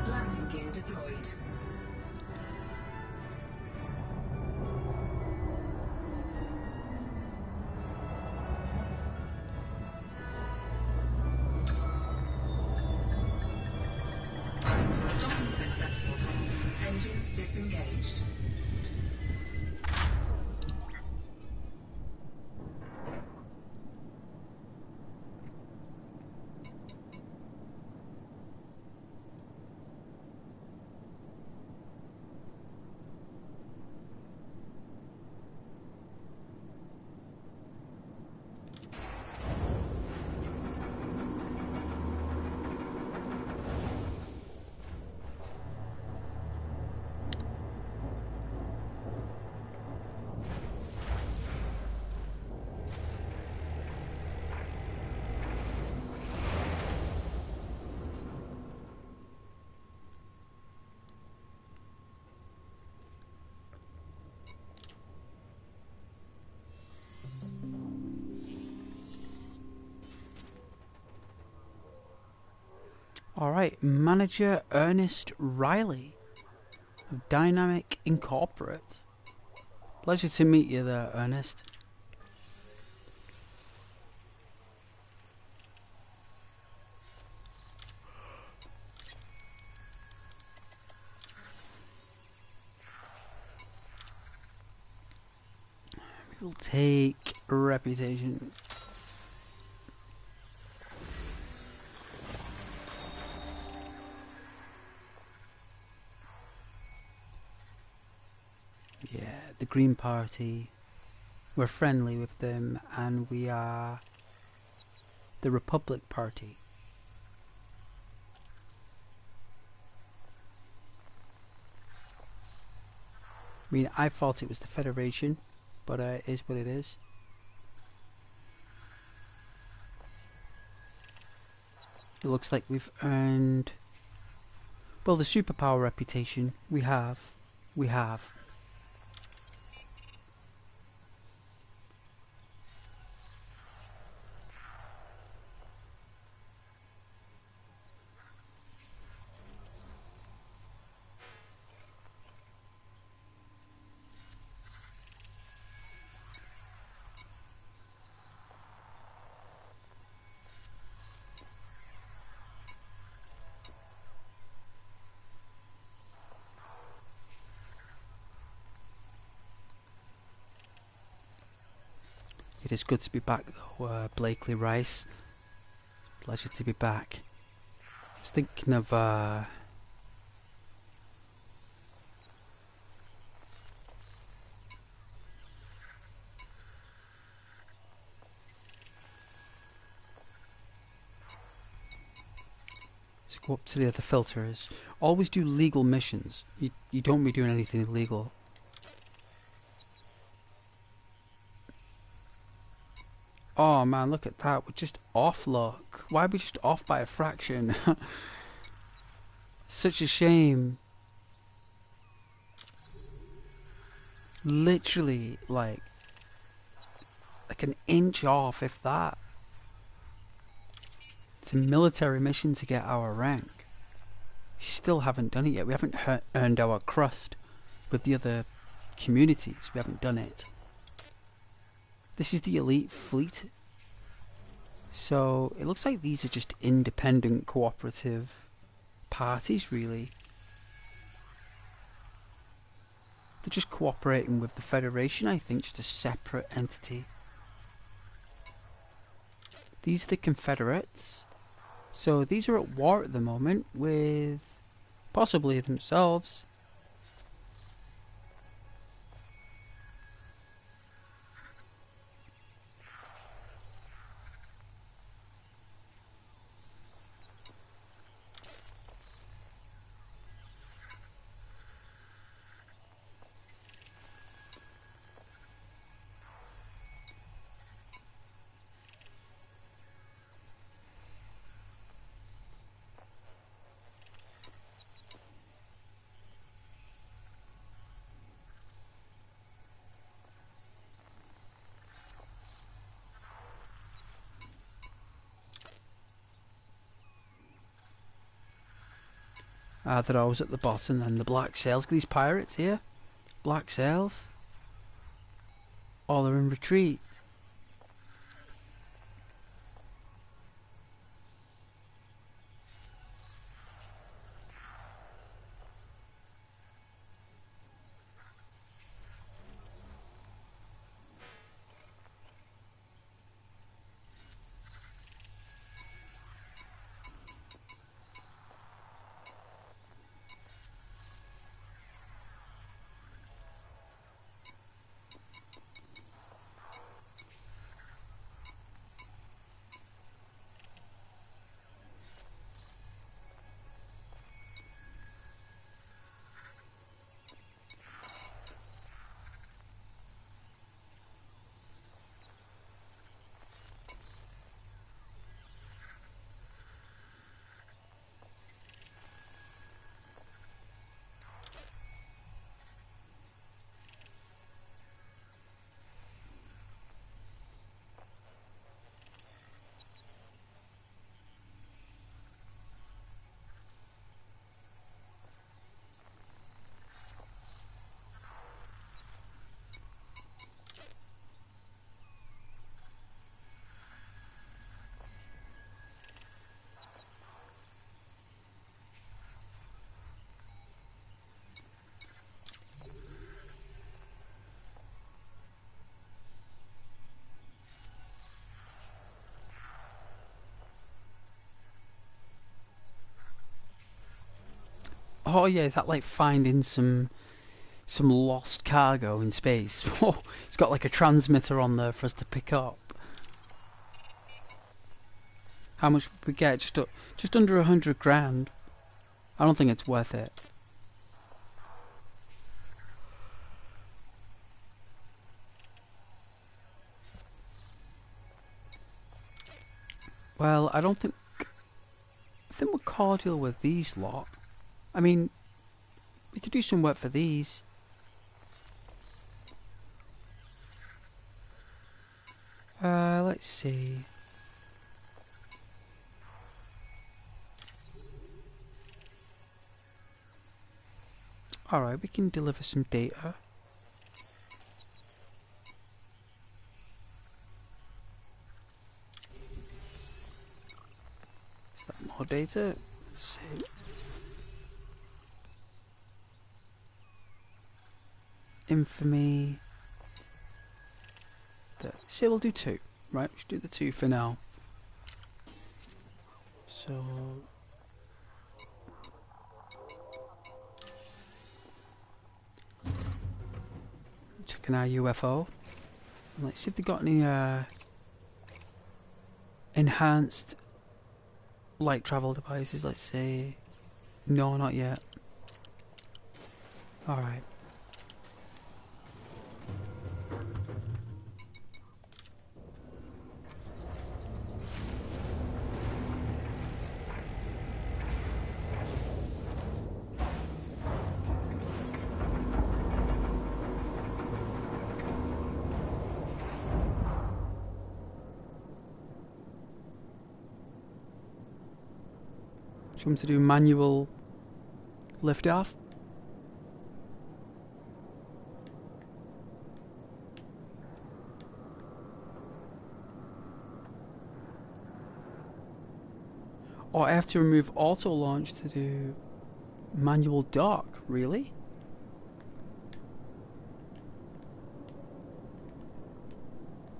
Landing gear deployed. Docking successful. Engines disengaged. Alright, Manager Ernest Riley of Dynamic Incorporate. Pleasure to meet you there, Ernest. We'll take reputation. Yeah, the Green Party. We're friendly with them, and we are the Republic Party. I mean, I thought it was the Federation, but it is what it is. It looks like we've earned, well, the superpower reputation. We have. It is good to be back though, Blakely Rice. Pleasure to be back. I was thinking of let's go up to the other filters. Always do legal missions. You don't be doing anything illegal. Oh man, look at that. We're just off, look. Why are we just off by a fraction? Such a shame. Literally, like an inch off, if that. It's a military mission to get our rank. We still haven't done it yet. We haven't earned our crust with the other communities. We haven't done it. This is the elite fleet. So it looks like these are just independent cooperative parties, really. They're just cooperating with the Federation, I think, just a separate entity. These are the Confederates. So these are at war at the moment with possibly themselves. They're always at the bottom. And the black sails. These pirates here. Black sails. All are in retreat. Oh yeah, is that like finding some lost cargo in space? Oh, it's got like a transmitter on there for us to pick up. How much would we get? Just under 100 grand. I don't think it's worth it. Well, I think we're cordial with these lot. I mean, we could do some work for these. Let's see. Alright, we can deliver some data. Is that more data? Let's see. Infamy. Say we'll do 2. Right, we should do the 2 for now. So... checking our UFO. Let's see if they've got any enhanced light travel devices. Let's see. No, not yet. Alright. Do you want to do manual lift off? Or I have to remove auto launch to do manual dock, really?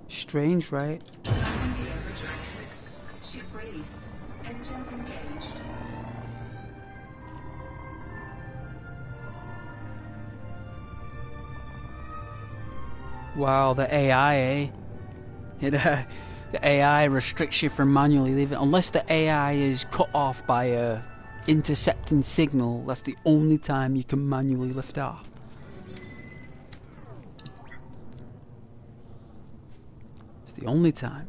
Strange, right? Landing gear retracted. Ship released. Engines engaged. Wow, the AI, eh? The AI restricts you from manually leaving. Unless the AI is cut off by a intercepting signal, that's the only time you can manually lift off. It's the only time.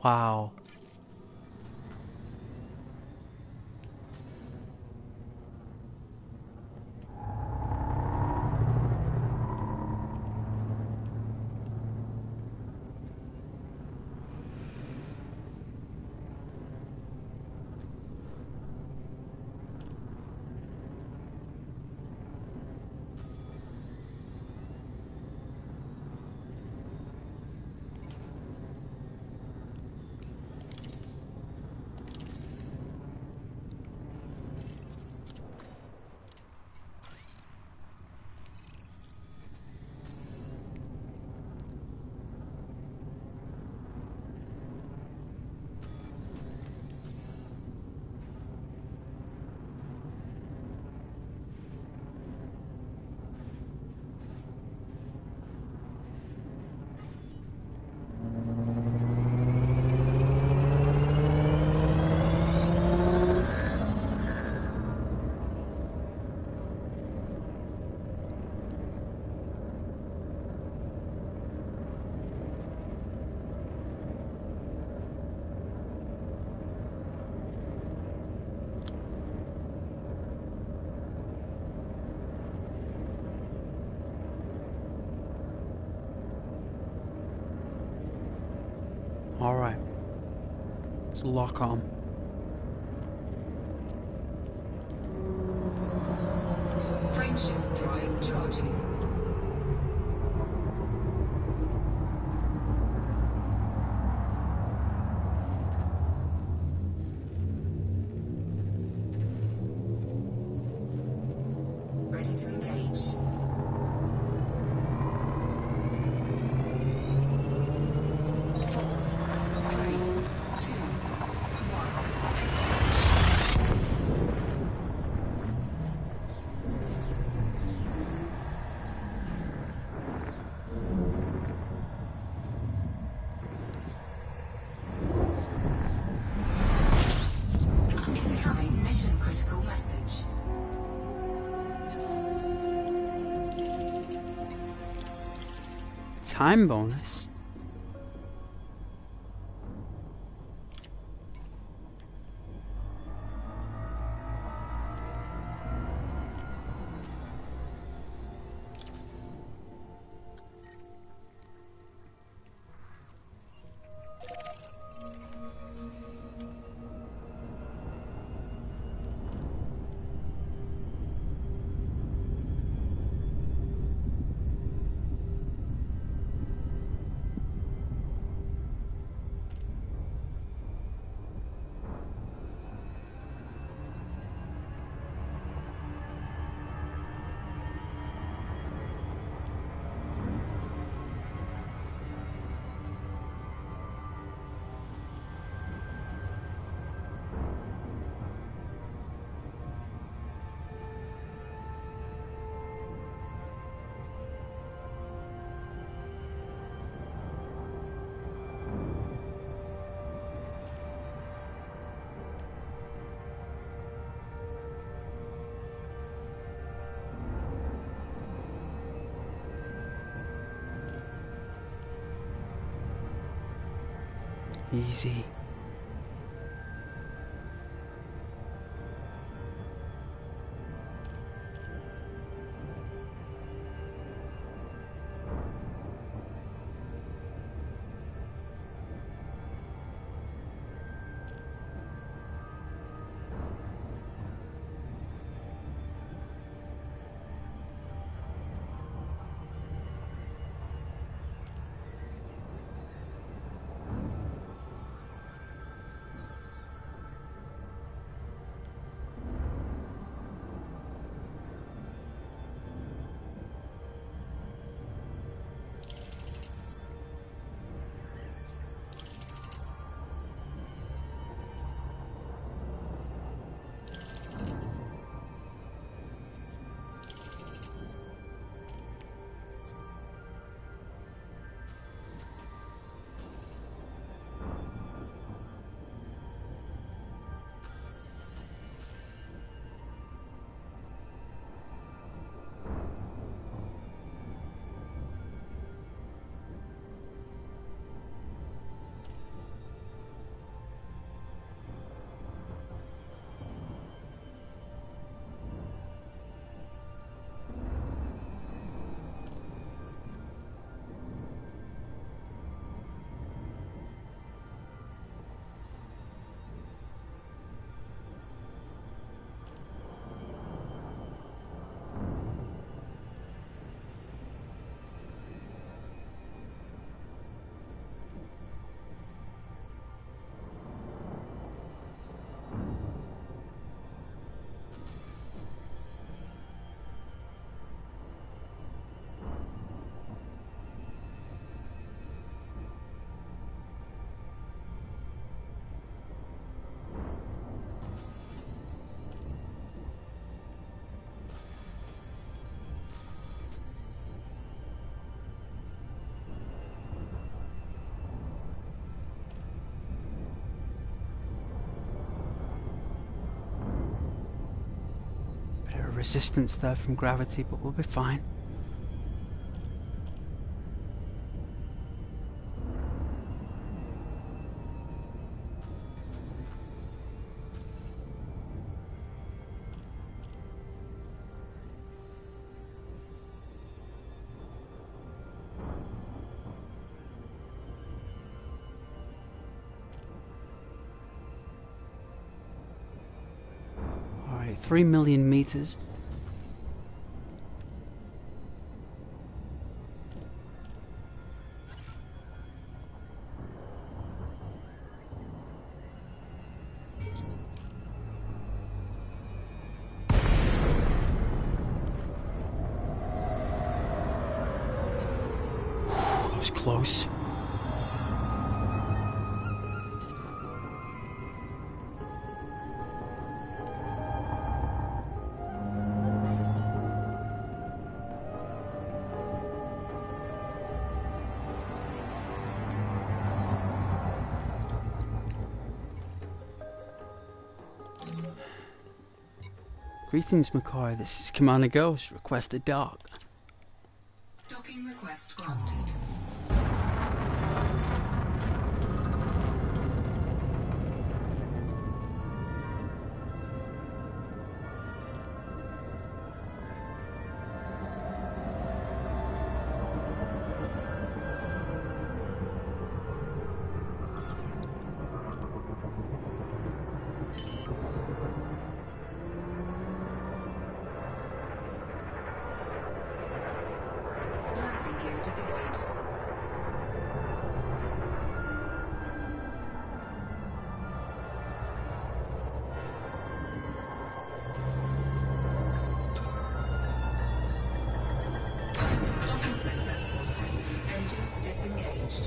Wow. Just lock on. Frameshift drive charging. Ready to engage. Four, three, two, incoming mission critical message. Time bonus. Easy. Resistance there from gravity, but we'll be fine. 3 million meters. That was close. Greetings, McCoy. This is Commander Ghost. Request a dock. Docking request granted. Landing gear deployed. Docking successful. Engines disengaged.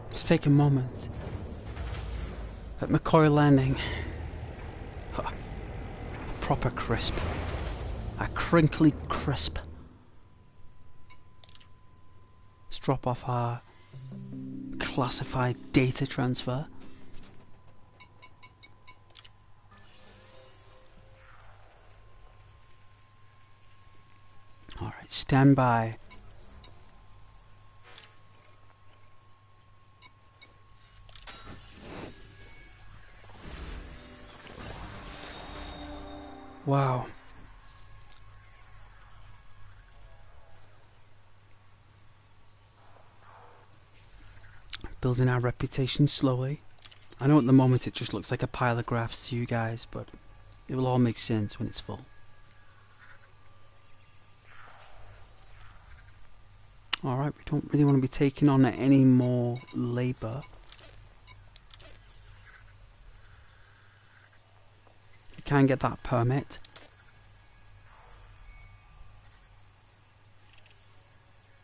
Let's take a moment. At McCoy Landing. Huh. A proper crisp. A crinkly crisp. Let's drop off our classified data transfer. Alright, stand by. Wow. Building our reputation slowly. I know at the moment it just looks like a pile of graphs to you guys, but it will all make sense when it's full. Alright, we don't really want to be taking on any more labour. We can get that permit.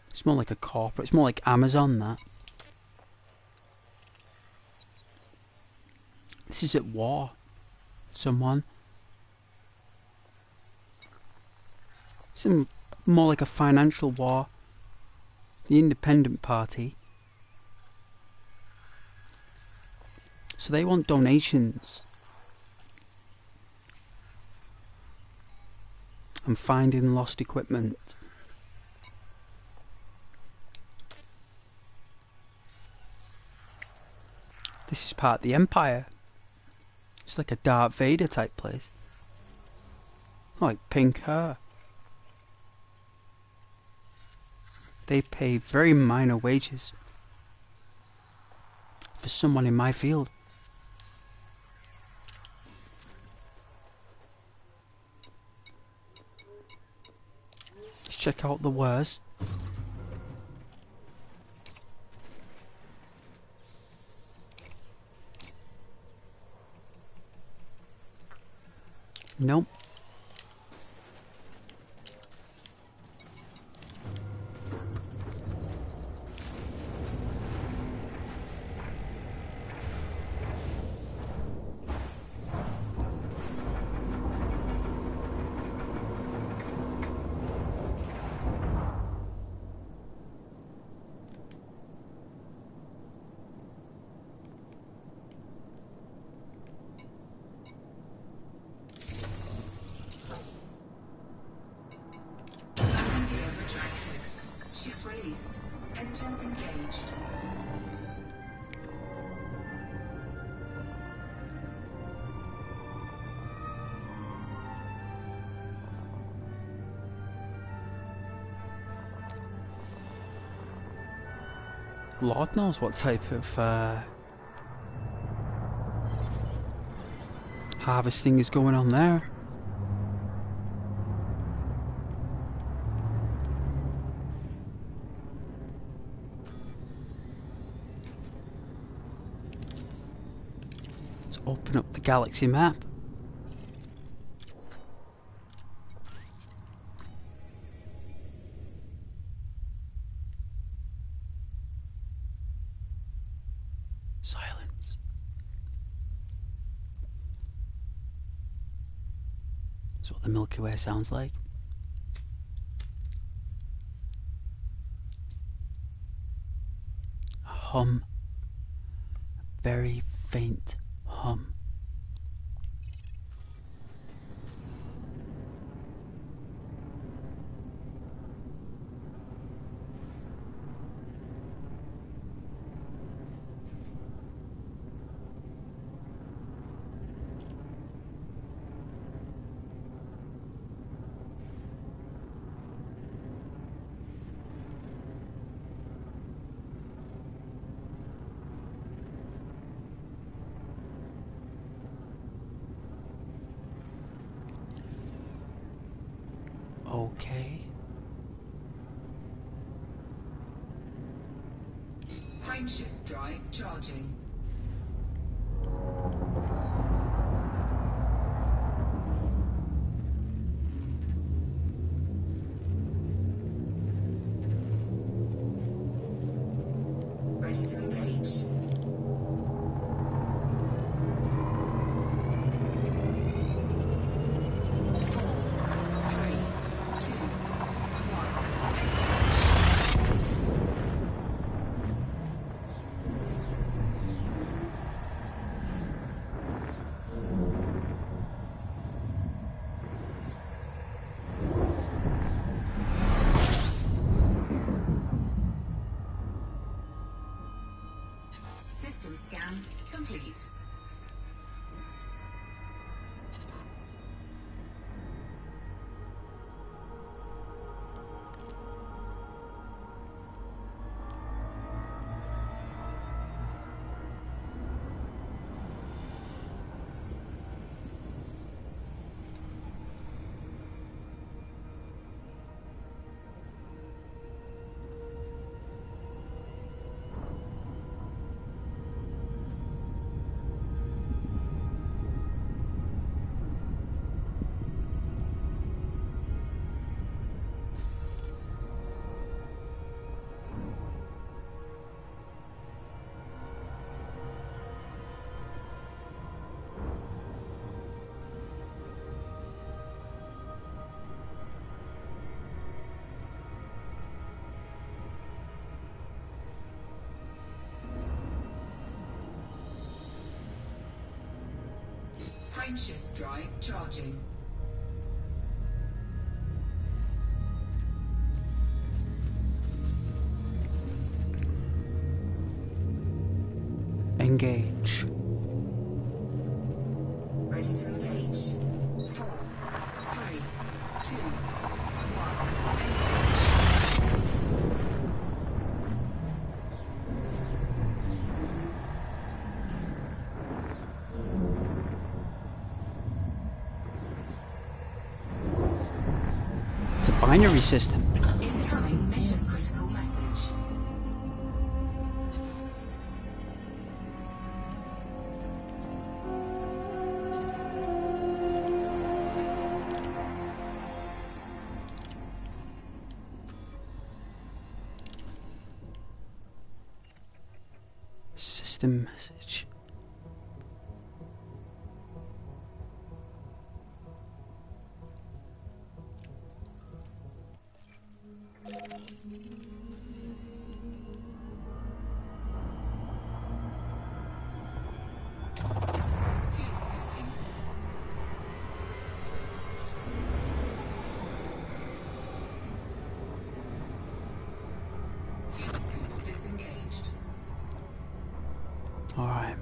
It's more like a corporate, it's more like Amazon, that. This is at war. Someone. Some more like a financial war. The Independent Party. So they want donations. And finding lost equipment. This is part of the Empire. It's like a Darth Vader type place. Like pink hair. They pay very minor wages for someone in my field. Let's check out the wares. Nope. Landing gear retracted. Ship released. Engines engaged. Lord knows what type of harvesting is going on there. Let's open up the galaxy map. Silence. That's what the Milky Way sounds like. A hum. A very faint hum. Okay. Frameshift drive charging. Ready to engage. System scan complete. Frameshift drive charging. Engage. Ready to engage. 4, 3, 2, 1. It's a binary system. Incoming mission critical message. System message. Fuel scoping. Fuel scoop disengaged. Alright.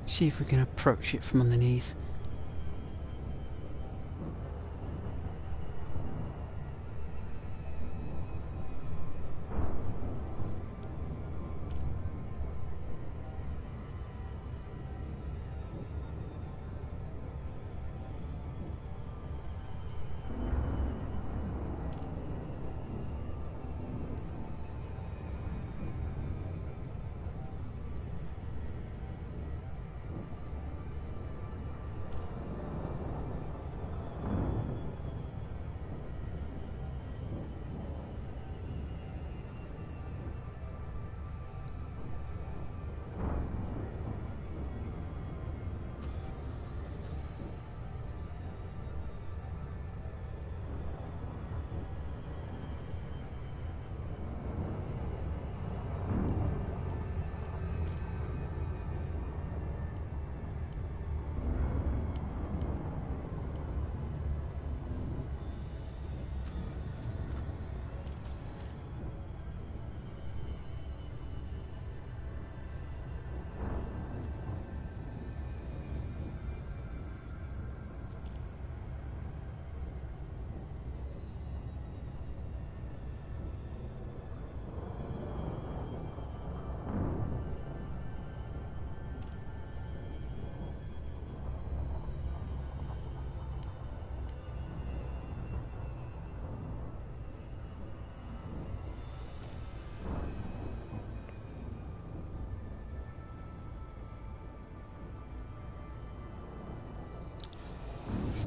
See if we can approach it from underneath.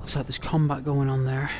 Looks like there's combat going on there.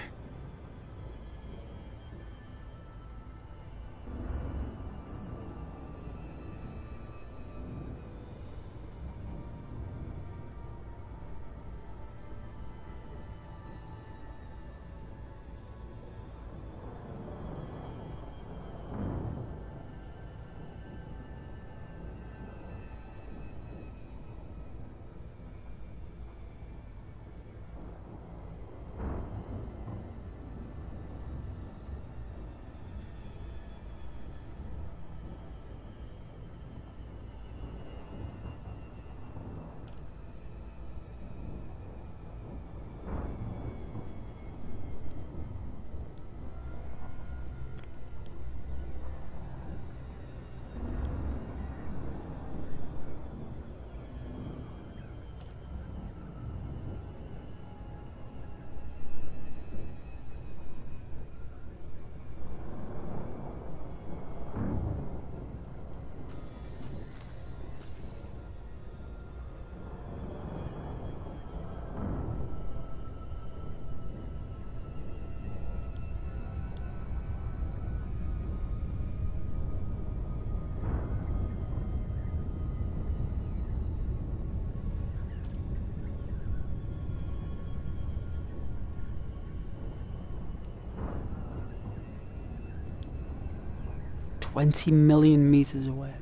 "20 million meters away."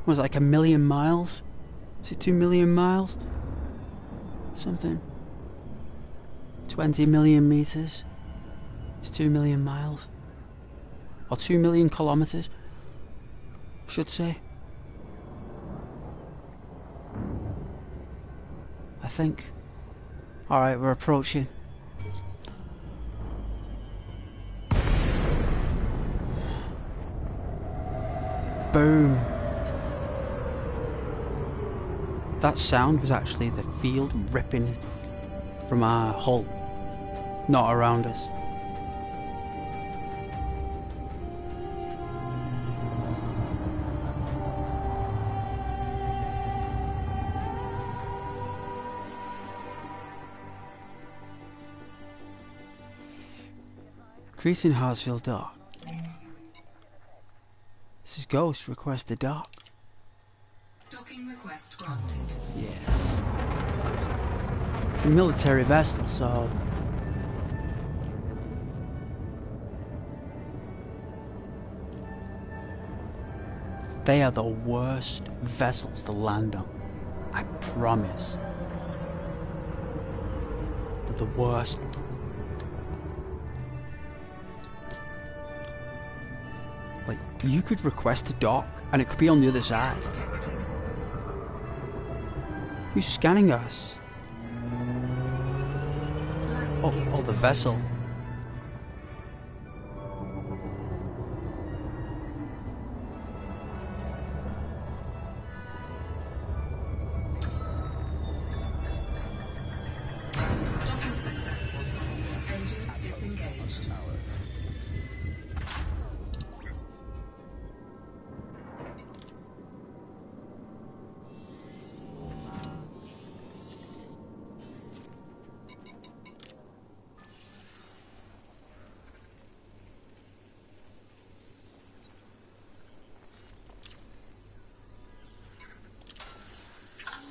Was it like a million miles? Is it 2 million miles? Something. 20 million meters. It's 2 million miles. Or 2 million kilometers, I should say. I think. Alright, we're approaching. Boom. That sound was actually the field ripping from our hull, not around us. Increasing Hartsfield Dock. This is Ghost. Request a dock. Docking request granted. Yes. It's a military vessel, so... They are the worst vessels to land on. I promise. They're the worst. Like, you could request a dock, and it could be on the other side. Detected. Who's scanning us? Landing Oh, gear oh, the deployed. vessel. Docking successful. Engines disengaged.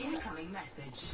Incoming message.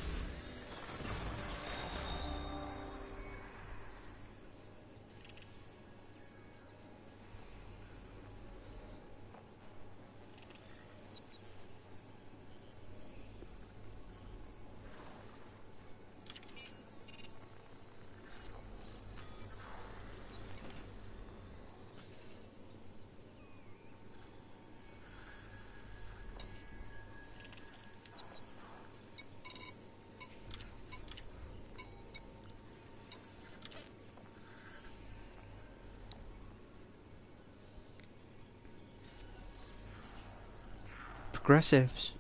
Progressives.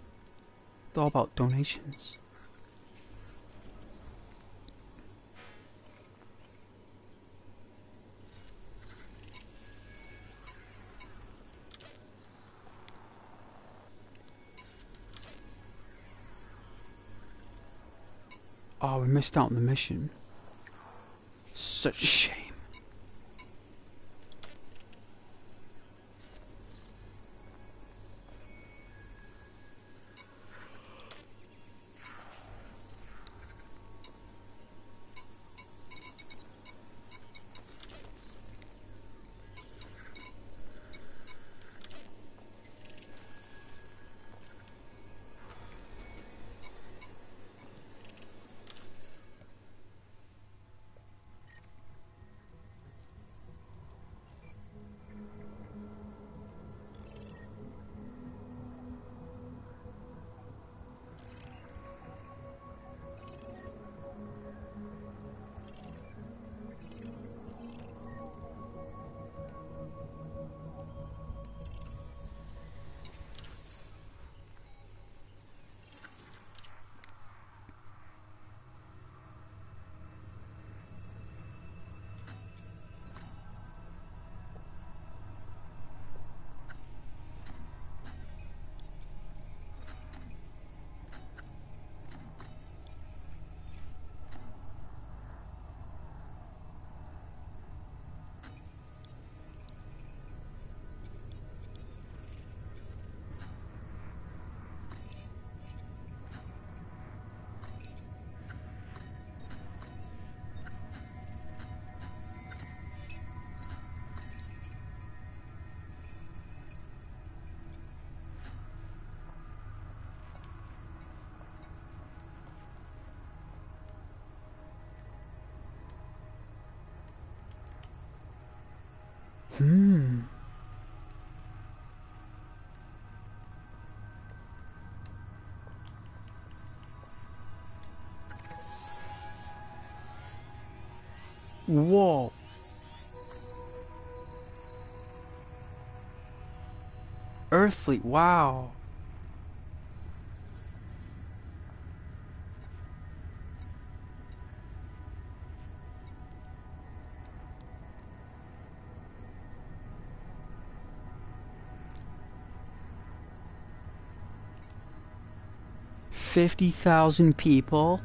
It's all about donations. Oh, we missed out on the mission. Such a shame. Hmm. Whoa. Earth fleet, wow. $50,000 people.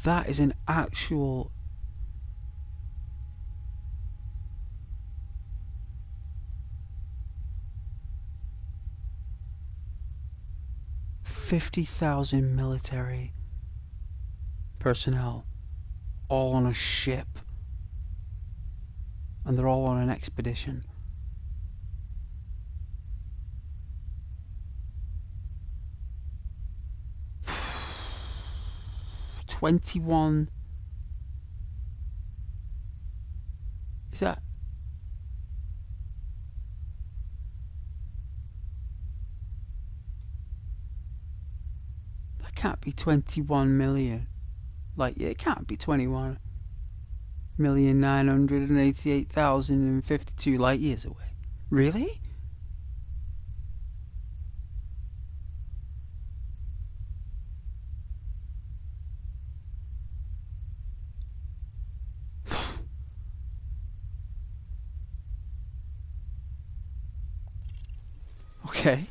That is an actual... $50,000 military personnel, all on a ship, and they're all on an expedition. 21. Is that? That can't be 21 million. Like, it can't be 21,988,052 light years away. Really? Okay.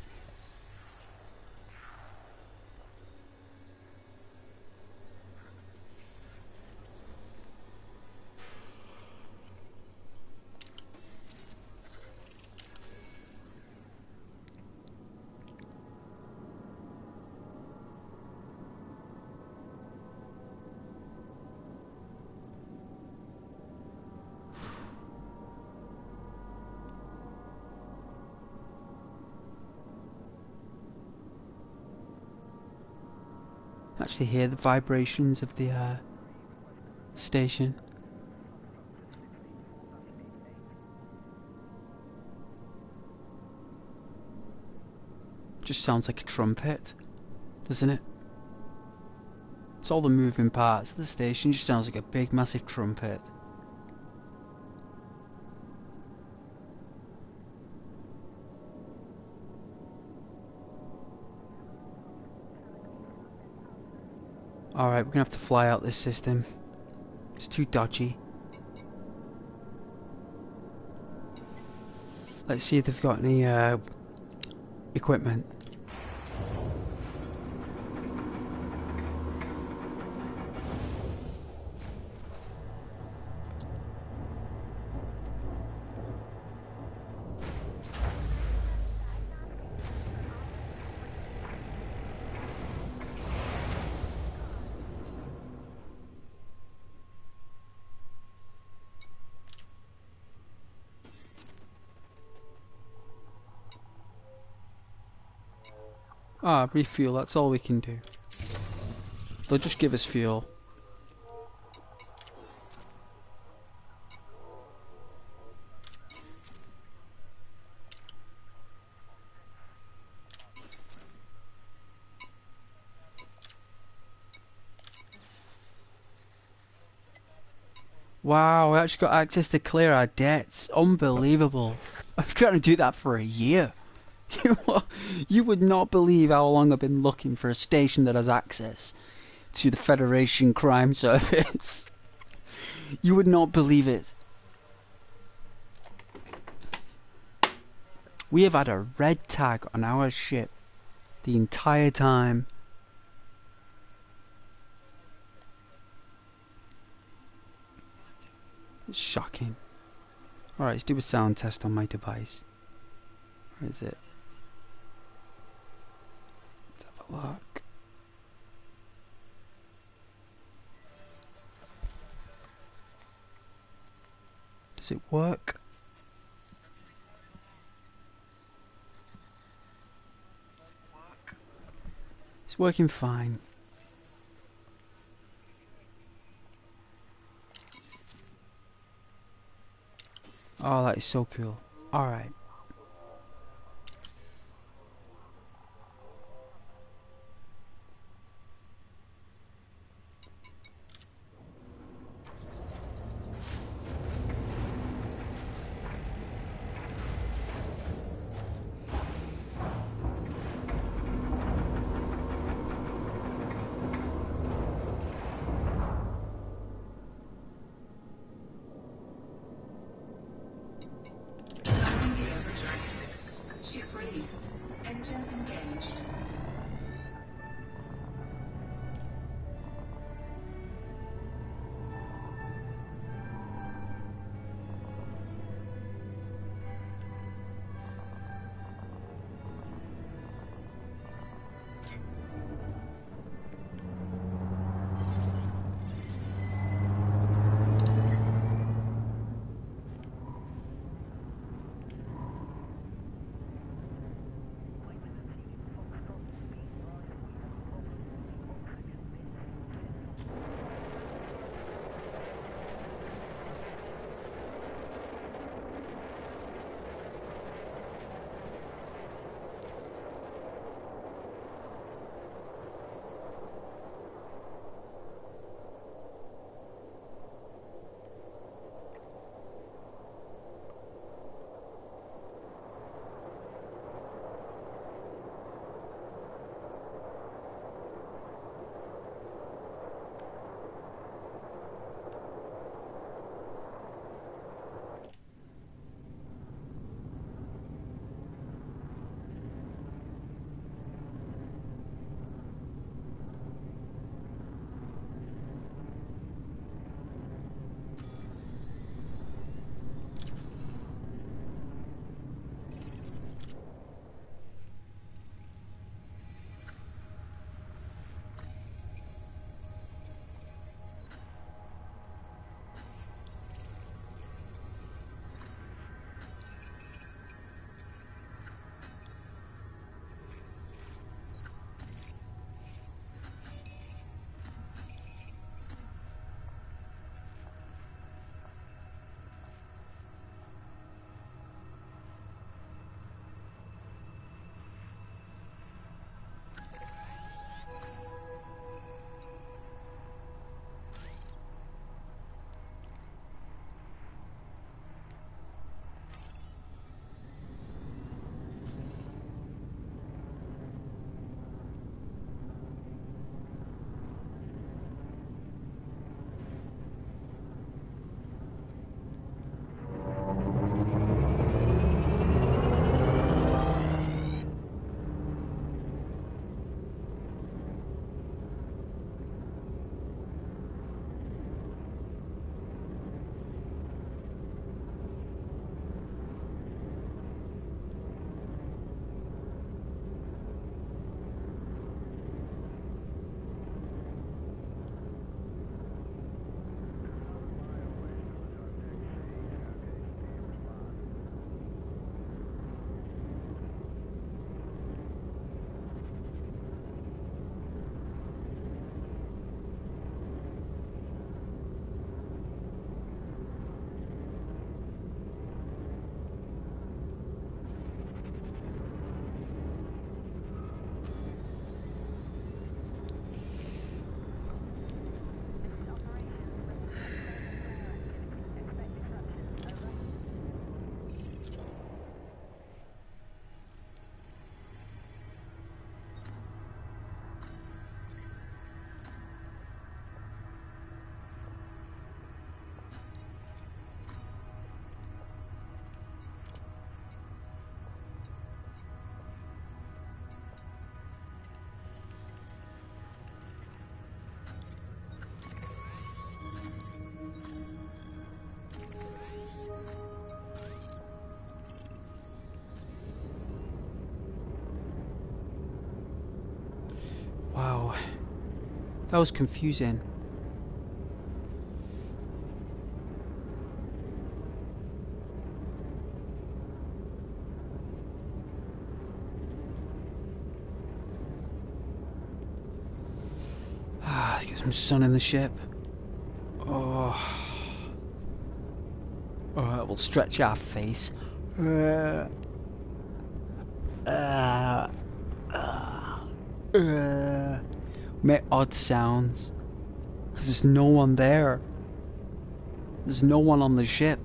Actually hear the vibrations of the station. Just sounds like a trumpet, doesn't it? It's all the moving parts of the station, just sounds like a big massive trumpet. Alright, we're gonna have to fly out this system. It's too dodgy. Let's see if they've got any equipment. Ah, refuel, that's all we can do. They'll just give us fuel. Wow, we actually got access to clear our debts. Unbelievable. I've been trying to do that for a year. You would not believe how long I've been looking for a station that has access to the Federation Crime Service. You would not believe it. We have had a red tag on our ship the entire time. It's shocking. Alright, let's do a sound test on my device. Where is it? Let's have a look. Does it work? It's working fine. Oh, that is so cool. Alright. Landing gear That was confusing. Let's get some sun in the ship. Oh. Alright, we'll stretch our face. Make odd sounds. Because there's no one there. There's no one on the ship.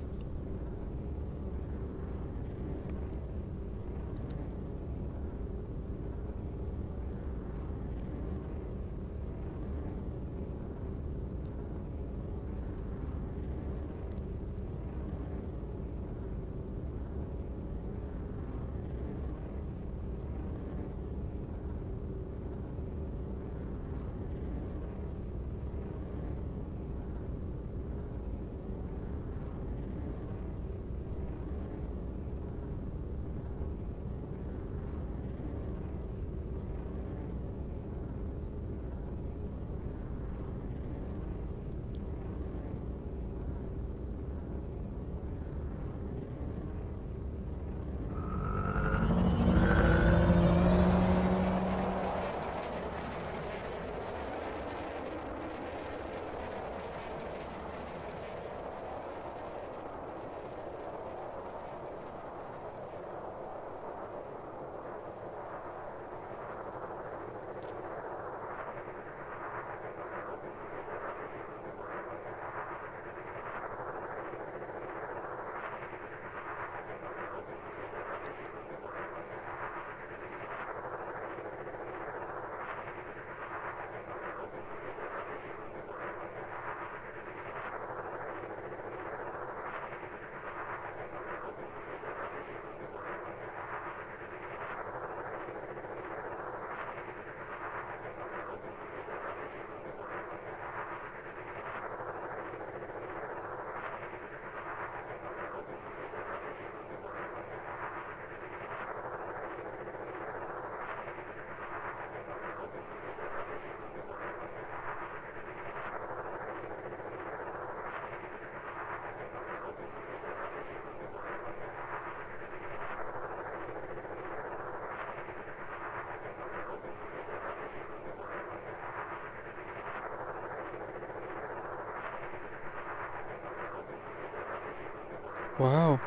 Wow.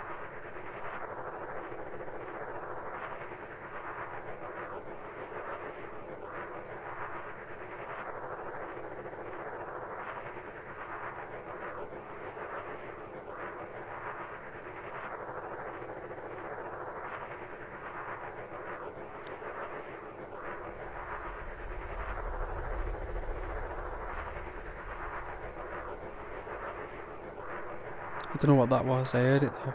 I don't know what that was. I heard it though.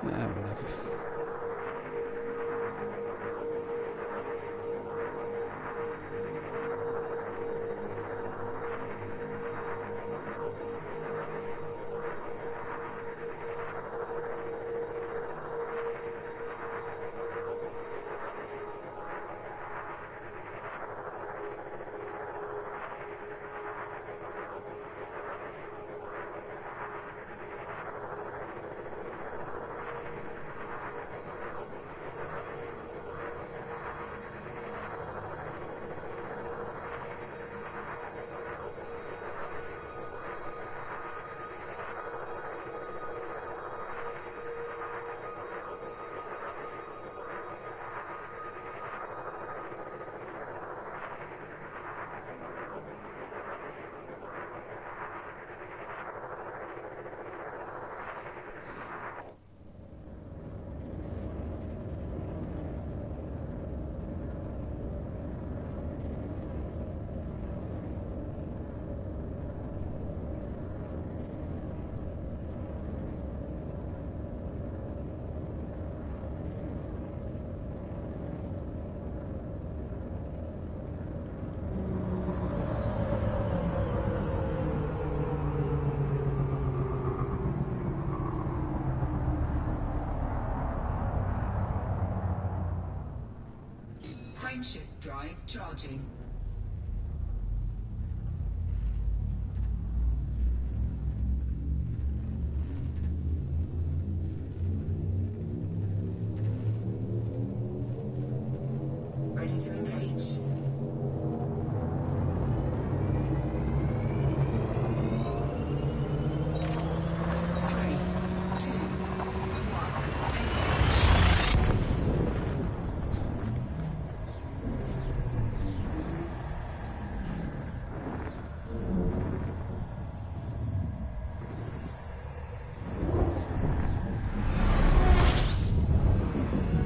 Yeah, whatever. Frameshift drive charging. Ready to engage. Three, two, one, engage.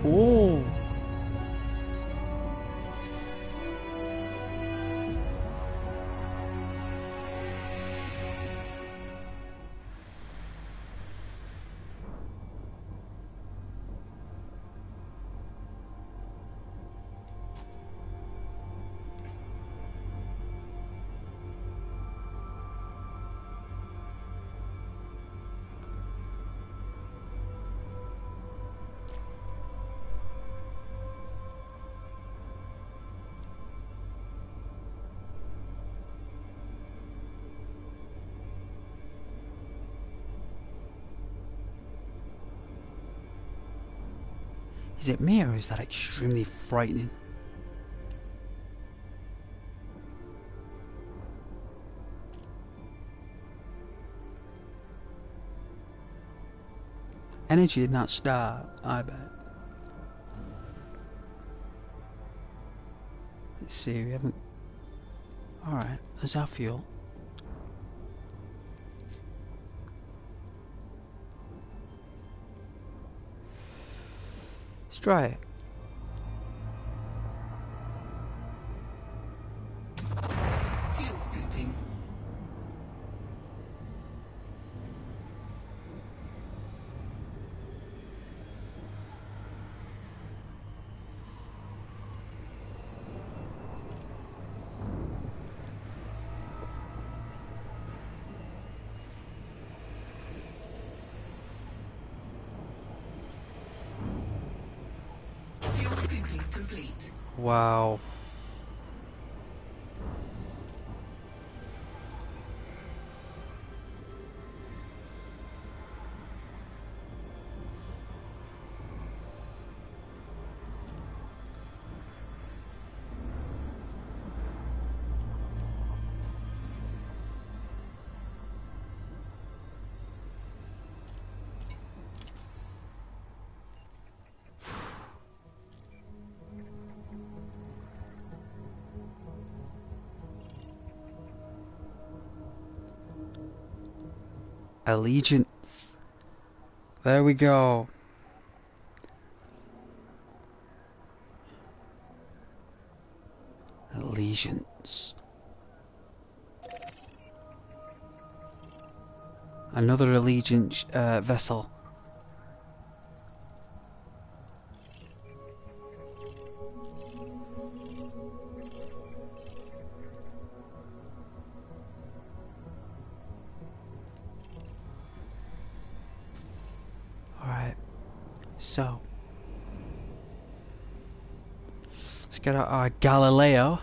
Oh. Is it me, or is that extremely frightening? Energy in that star, I bet. Let's see, we haven't... Alright, there's our fuel. Let's try it. Fuel scooping. Fuel scooping complete. Wow. Allegiance. There we go. Allegiance. Another allegiance vessel. Alright, so let's get out our Galileo.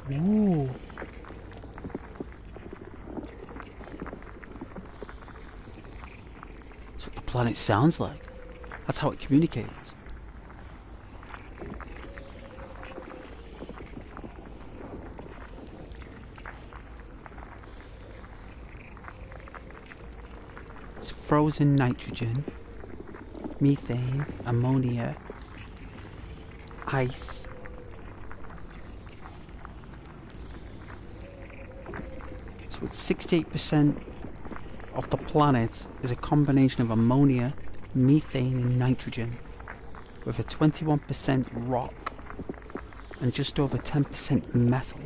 Ooh. That's what the planet sounds like. That's how it communicates. It's frozen nitrogen, methane, ammonia, ice. So it's 68% of the planet is a combination of ammonia, methane and nitrogen, with a 21% rock and just over 10% metal.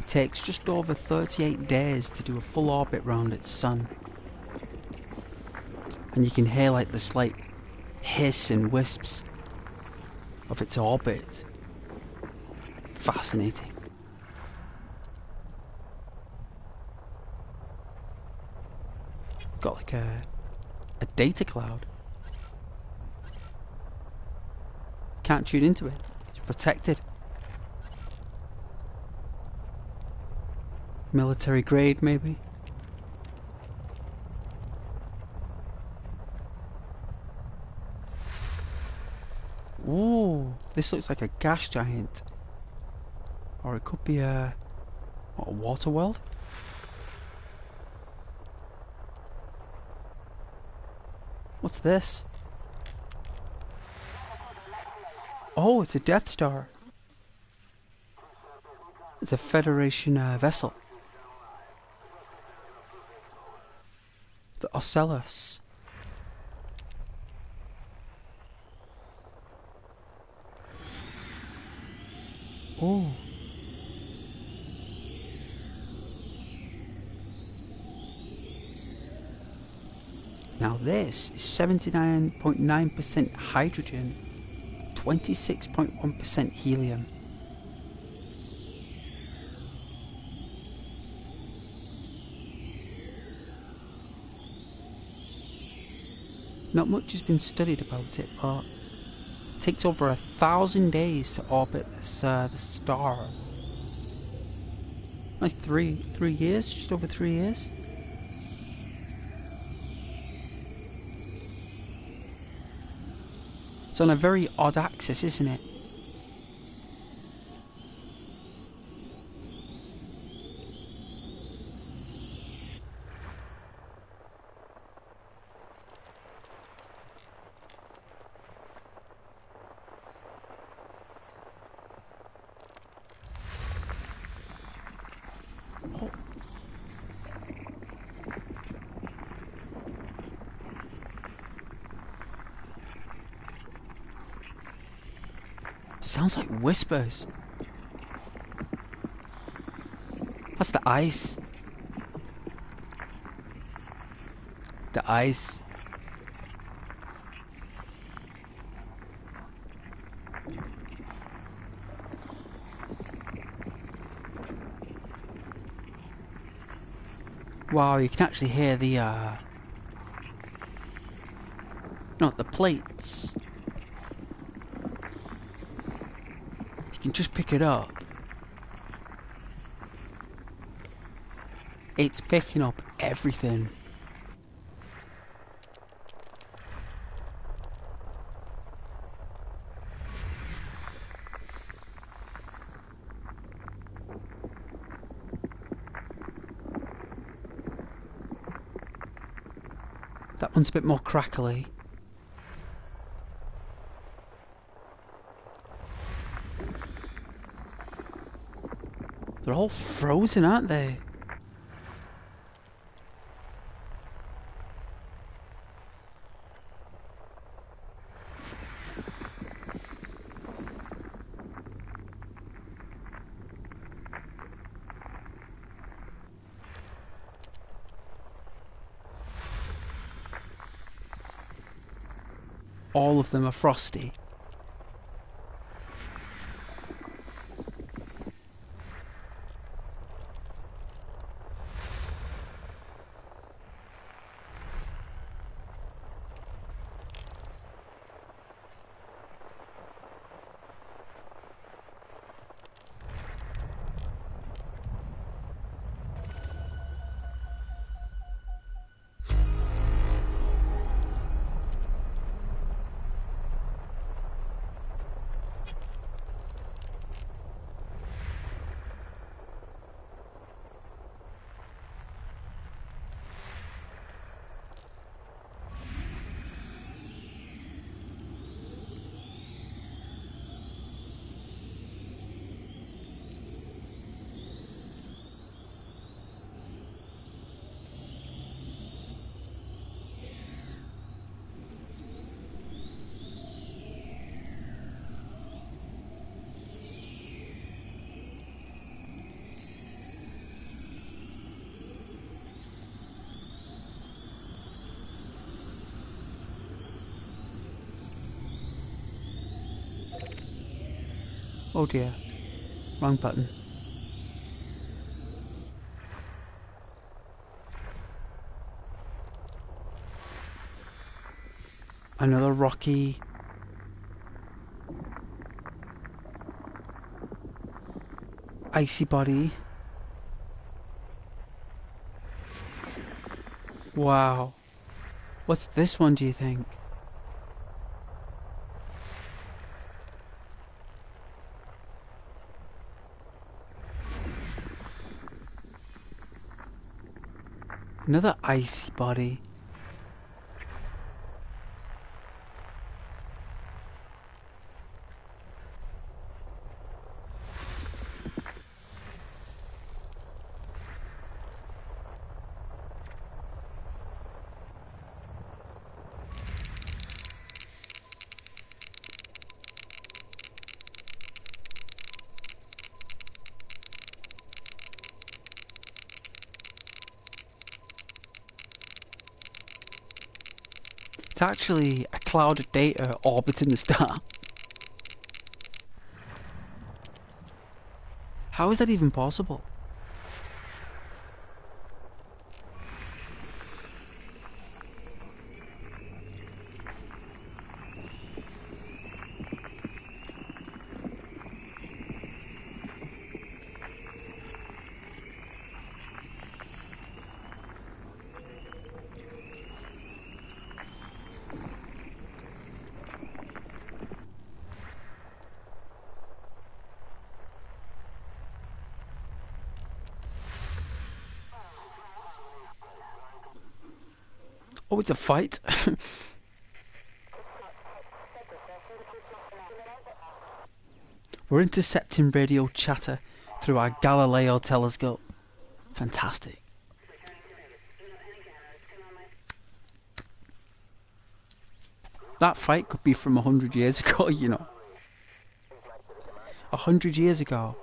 takes just over 38 days to do a full orbit round its sun. And you can hear like the slight hiss and wisps of its orbit. Fascinating. Got like a data cloud. Can't tune into it. It's protected. Military grade, maybe. Ooh, this looks like a gas giant. Or it could be a water world? What's this? Oh, it's a Death Star. It's a Federation vessel. The Ocellus. Oh. Now this is 79.9% hydrogen, 26.1% helium. Not much has been studied about it, but it takes over 1,000 days to orbit this star. Like three years, just over 3 years. It's on a very odd axis, isn't it? Sounds like whispers. That's the ice. The ice. Wow, you can actually hear the the plates. You can just pick it up. It's picking up everything. That one's a bit more crackly. They're all frozen, aren't they? All of them are frosty. Oh dear. Wrong button. Another rocky... icy body. Wow. What's this one, do you think? Another icy body. It's actually a cloud of data orbiting the star. How is that even possible? Oh, it's a fight. We're intercepting radio chatter through our Galileo telescope. Fantastic. That fight could be from 100 years ago, you know. 100 years ago.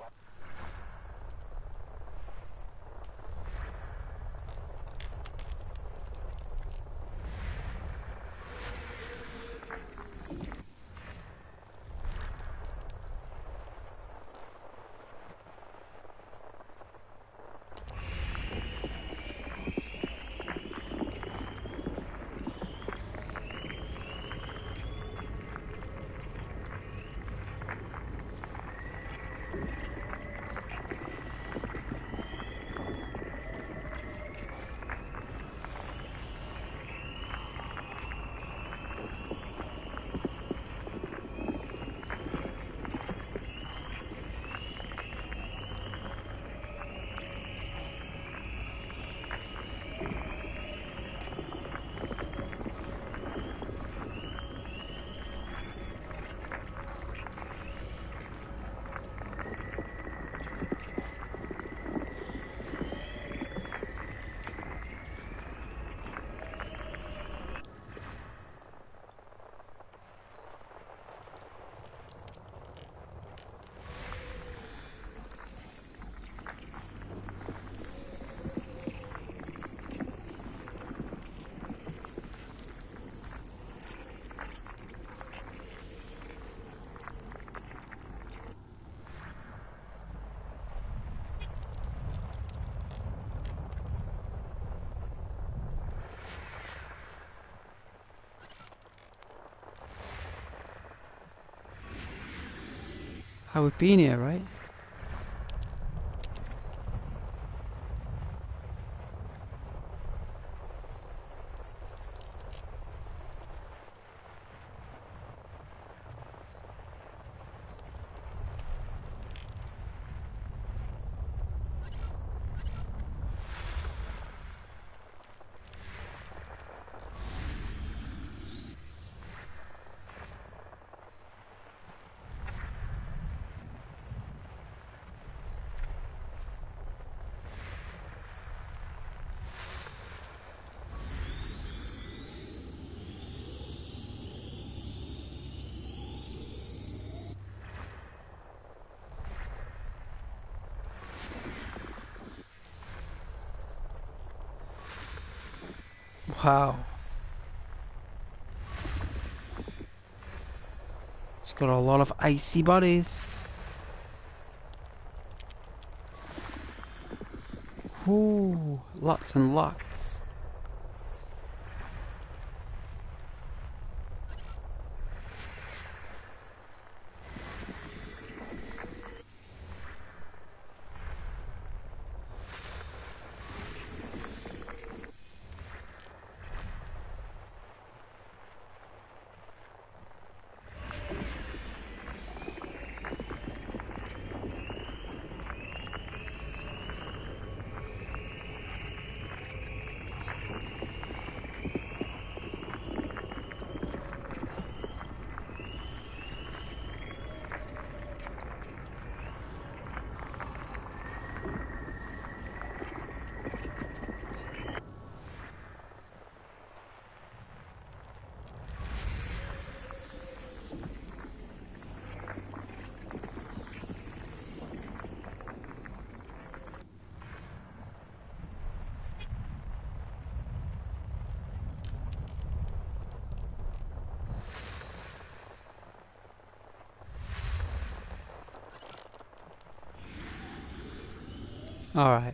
How we've been here, right? Wow. It's got a lot of icy bodies. Ooh, lots and lots. Alright.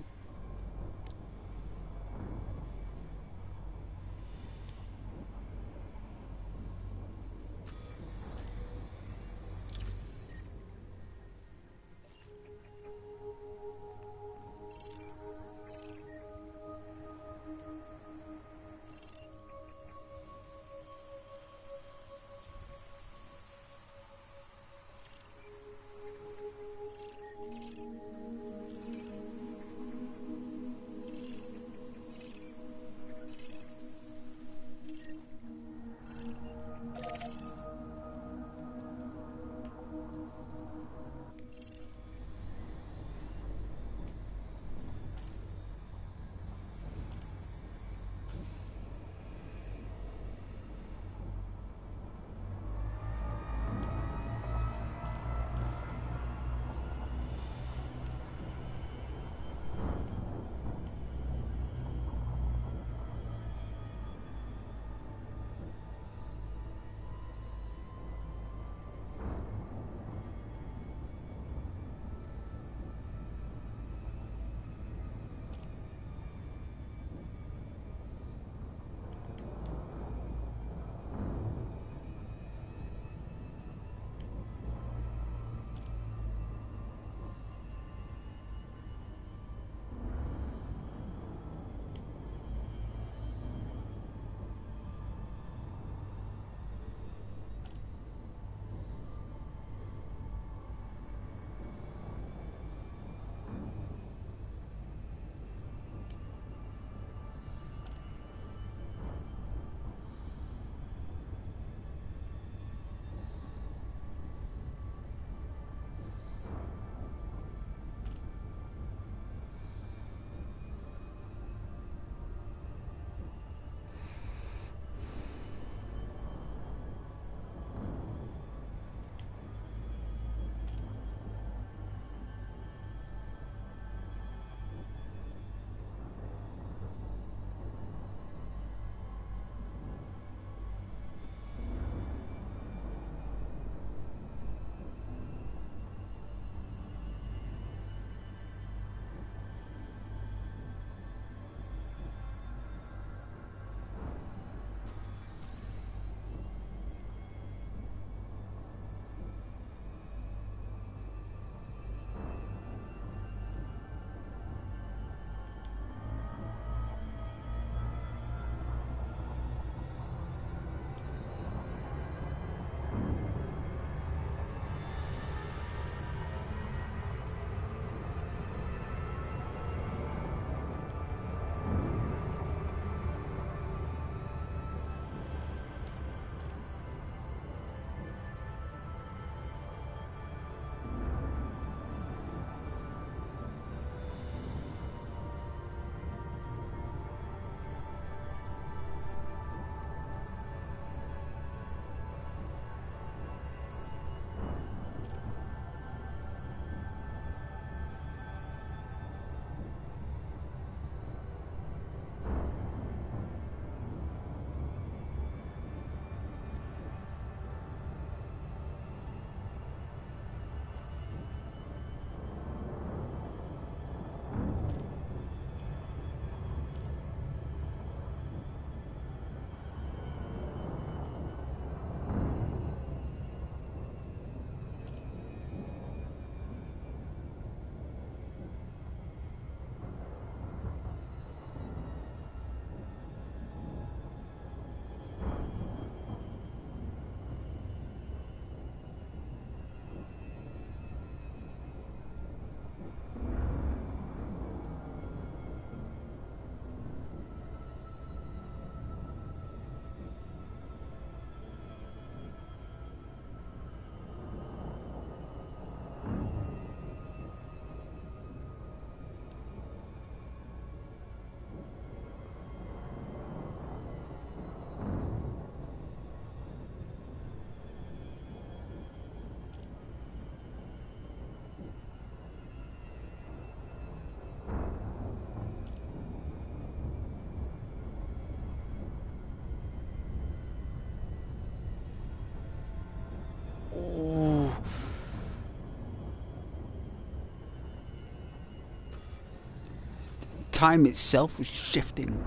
time itself was shifting.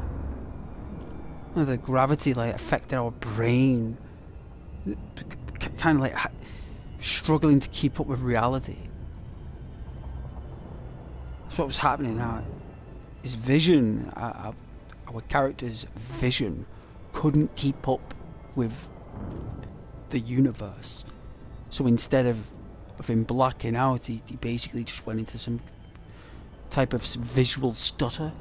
The gravity like affected our brain, kind of like struggling to keep up with reality. That's what was happening now. His vision, our character's vision, couldn't keep up with the universe. So instead of him blacking out, he basically just went into some type of visual stutter.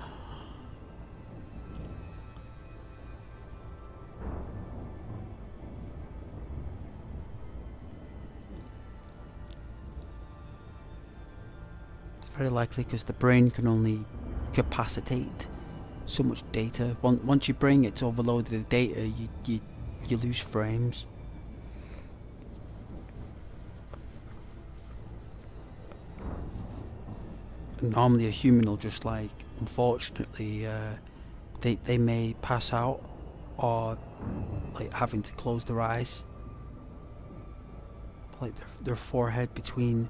It's very likely because the brain can only capacitate so much data. Once your brain gets overloaded with data, you lose frames. Normally a human will just like, unfortunately, they may pass out or like having to close their eyes, like their forehead between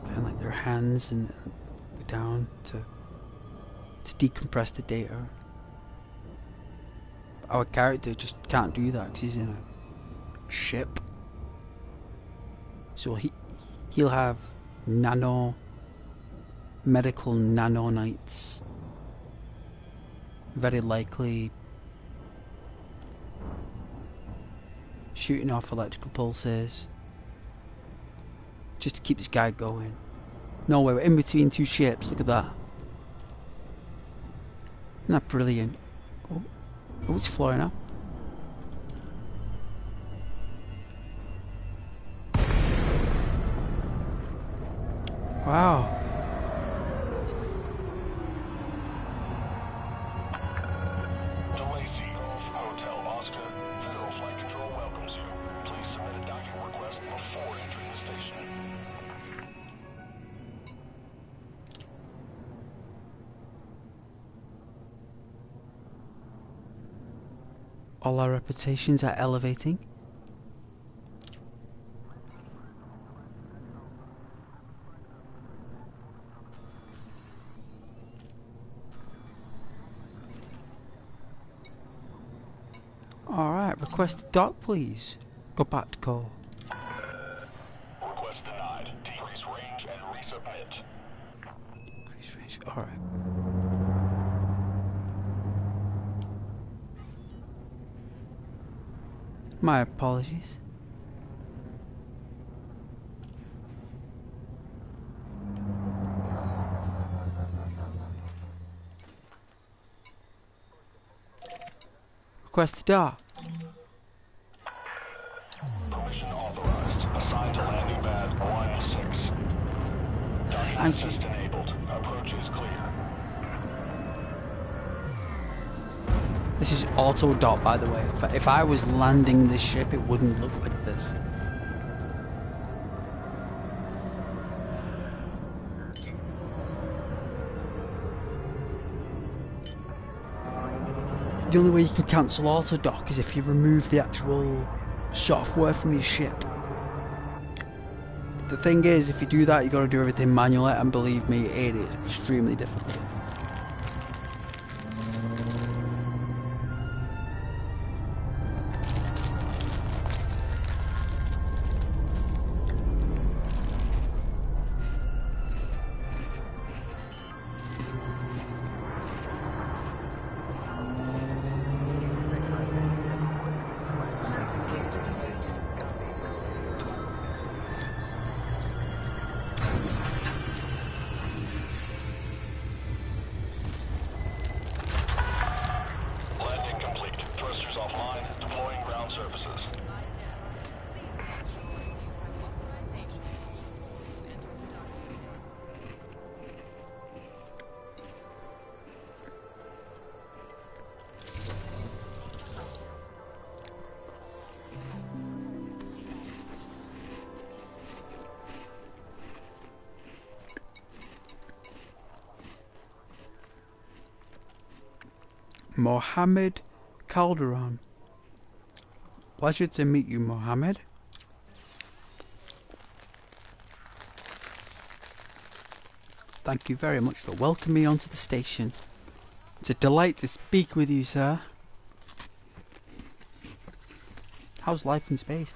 kind of like their hands and go down to decompress the data. Our character just can't do that because he's in a ship, so he'll have medical nanonites, very likely shooting off electrical pulses just to keep this guy going. No way, we're in between two ships, look at that. Isn't that brilliant? Oh, it's flying up. Wow. Hotel Oscar. Federal Flight Control welcomes you. Please submit a docking request before entering the station. All our reputations are elevating. Alright, request a dock please. Go back to call. Request denied. Decrease range and resubmit. Increase range, alright. My apologies. Request to dock. Permission authorized. Assigned to landing pad 16. Docking Thank you. assist enabled. Approach is clear. This is auto dock, by the way. If I was landing this ship, it wouldn't look like this. The only way you can cancel auto dock is if you remove the actual software from your ship. The thing is, if you do that, you got to do everything manually, and believe me, it is extremely difficult. Landing gear deployed. Landing complete. Thrusters offline. Deploying ground services. Please make sure you have authorization before you enter the docking bay. Mohammed Calderon. Pleasure to meet you, Mohammed. Thank you very much for welcoming me onto the station. It's a delight to speak with you, sir. How's life in space?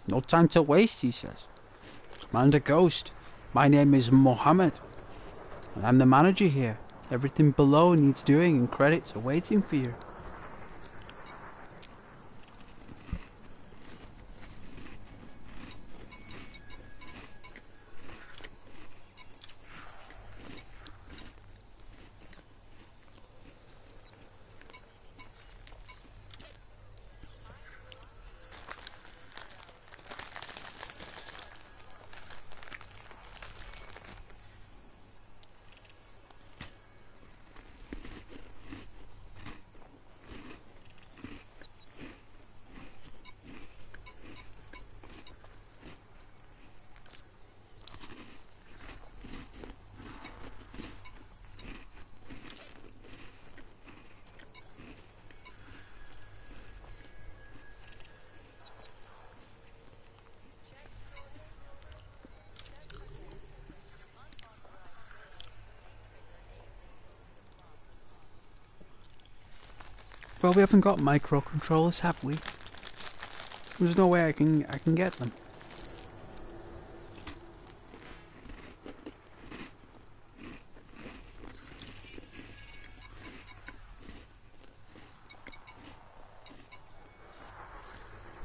No time to waste, he says. Commander Ghost, my name is Mohammed, and I'm the manager here. Everything below needs doing and credits are waiting for you. Well, we haven't got microcontrollers, have we? There's no way I can get them.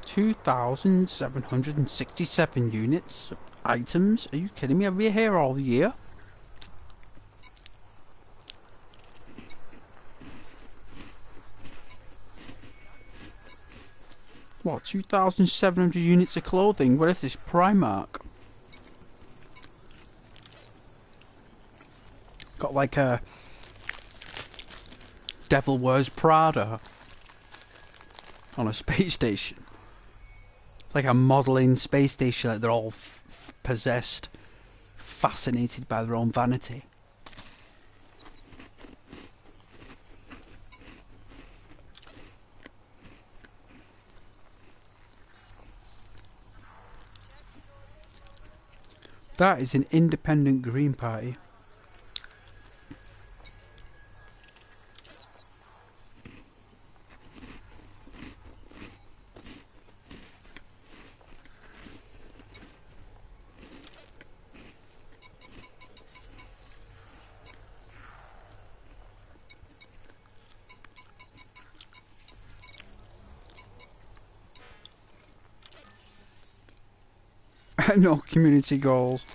$2,767 units of items? Are you kidding me? I've been here all year. What, 2,700 units of clothing? What is this, Primark? Got like a Devil Wears Prada on a space station. Like a modelling space station, like they're all possessed, fascinated by their own vanity. That is an independent Green Party. No community goals.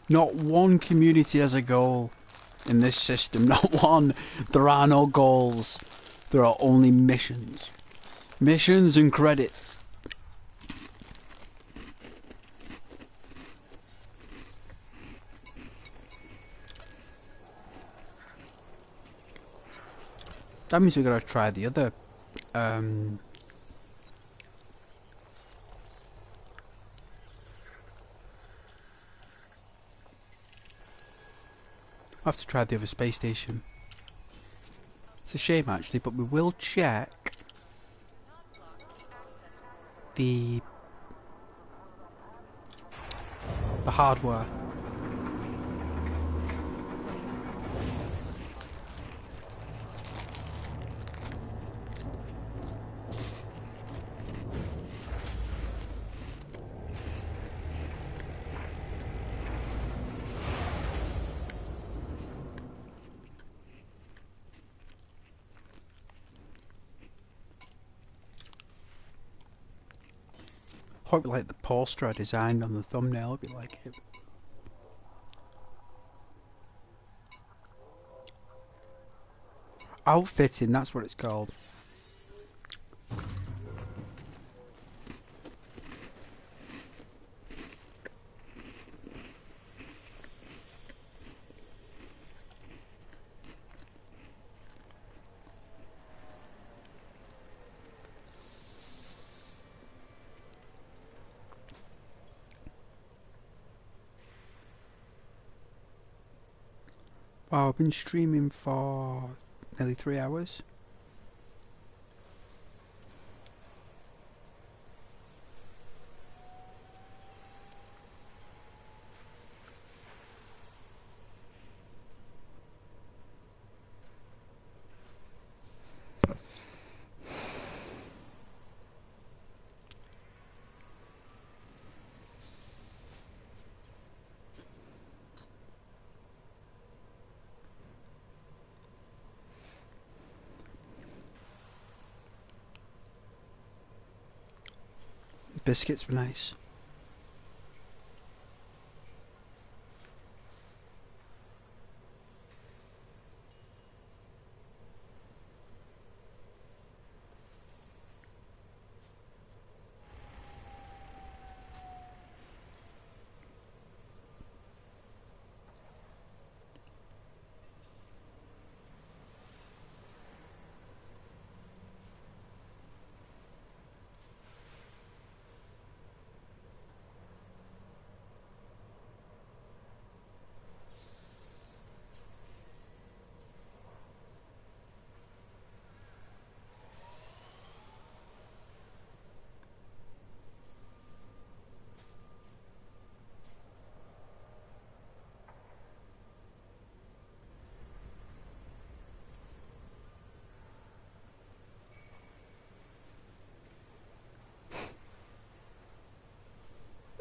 Not one community has a goal in this system. Not one. There are no goals. There are only missions. Missions and credits. That means we gotta try the other I have to try the other space station. It's a shame actually, but we will check the hardware. Hope like the poster I designed on the thumbnail, hope you like it. Outfitting, that's what it's called. Wow, I've been streaming for nearly 3 hours. biscuits were nice.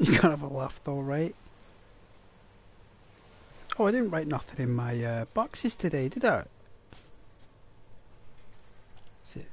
You can't have a laugh though, right? Oh, I didn't write nothing in my boxes today, did I? That's it.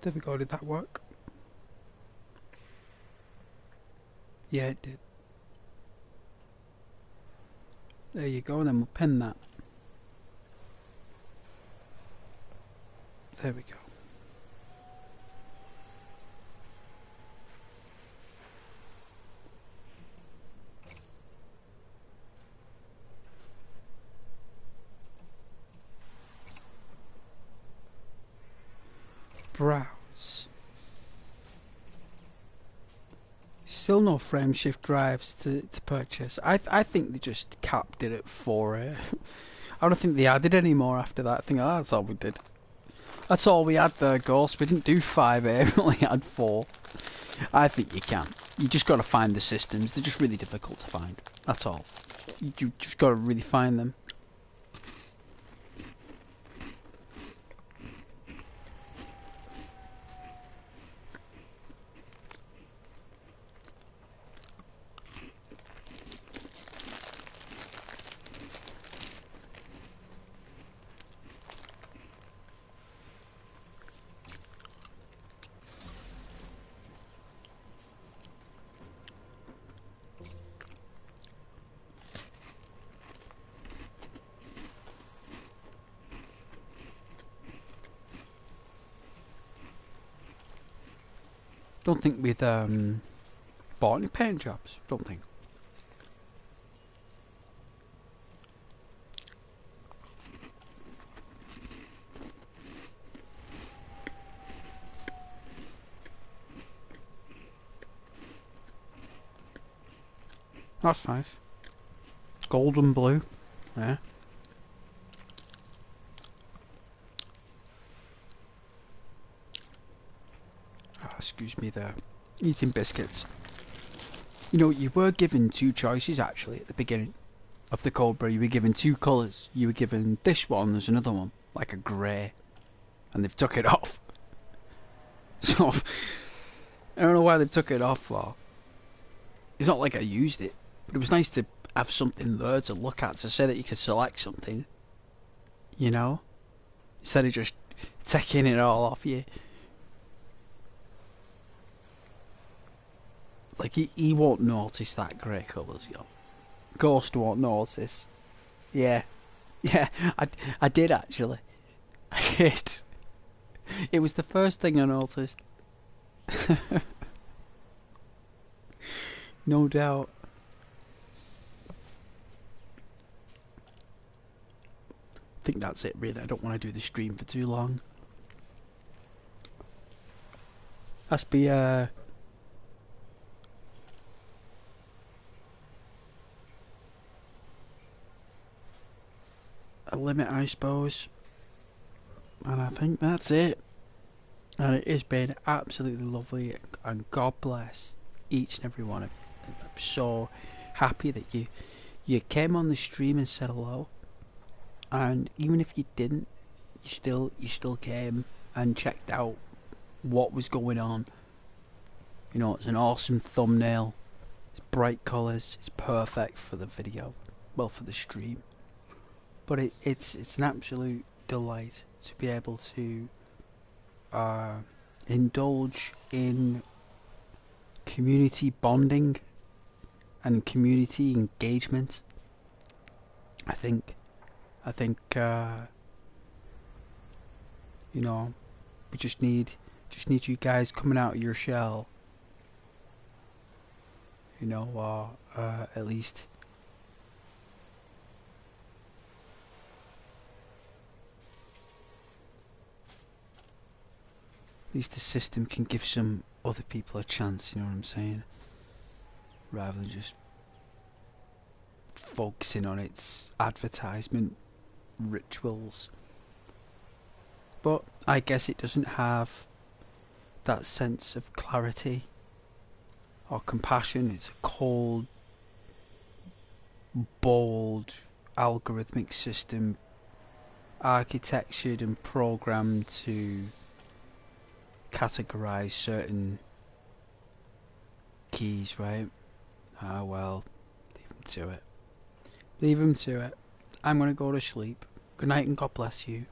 There we go, did that work? Yeah, it did. There you go, then we'll pin that. There we go. Browse. Still no frame shift drives to purchase. I think they just capped it at 4. I don't think they added any more after that. I think that's all we did. That's all we had there, Ghost. We didn't do 5, we only had 4. I think you can. You just got to find the systems. They're just really difficult to find. That's all. You just got to really find them. Don't think we'd bought any paint jobs. Don't think. That's nice. Gold and blue. Yeah. Excuse me there. Eating biscuits. You know, you were given 2 choices actually at the beginning of the Cobra. You were given 2 colours. You were given this one, there's another one, like a grey. And they've took it off. So, I don't know why they took it off for. It's not like I used it. But it was nice to have something there to look at, to say that you could select something. You know? Instead of just taking it all off you. Like, he won't notice that grey colours, yo. Ghost won't notice. Yeah. Yeah, I did actually. I did. It was the first thing I noticed. No doubt. I think that's it really. I don't want to do the stream for too long. Has to be a limit, I suppose. And I think that's it. And it has been absolutely lovely, and God bless each and every one. I'm so happy that you came on the stream and said hello, and even if you didn't, you still came and checked out what was going on. You know, it's an awesome thumbnail. It's bright colours. It's perfect for the video, well, for the stream. But it's an absolute delight to be able to indulge in community bonding and community engagement. I think you know, we just need you guys coming out of your shell. You know, or at least the system can give some other people a chance, you know what I'm saying? Rather than just focusing on its advertisement rituals. But I guess it doesn't have that sense of clarity or compassion. It's a cold, bold, algorithmic system architectured and programmed to categorize certain keys, right? Ah, well, leave them to it. Leave them to it. I'm gonna go to sleep. Good night and God bless you.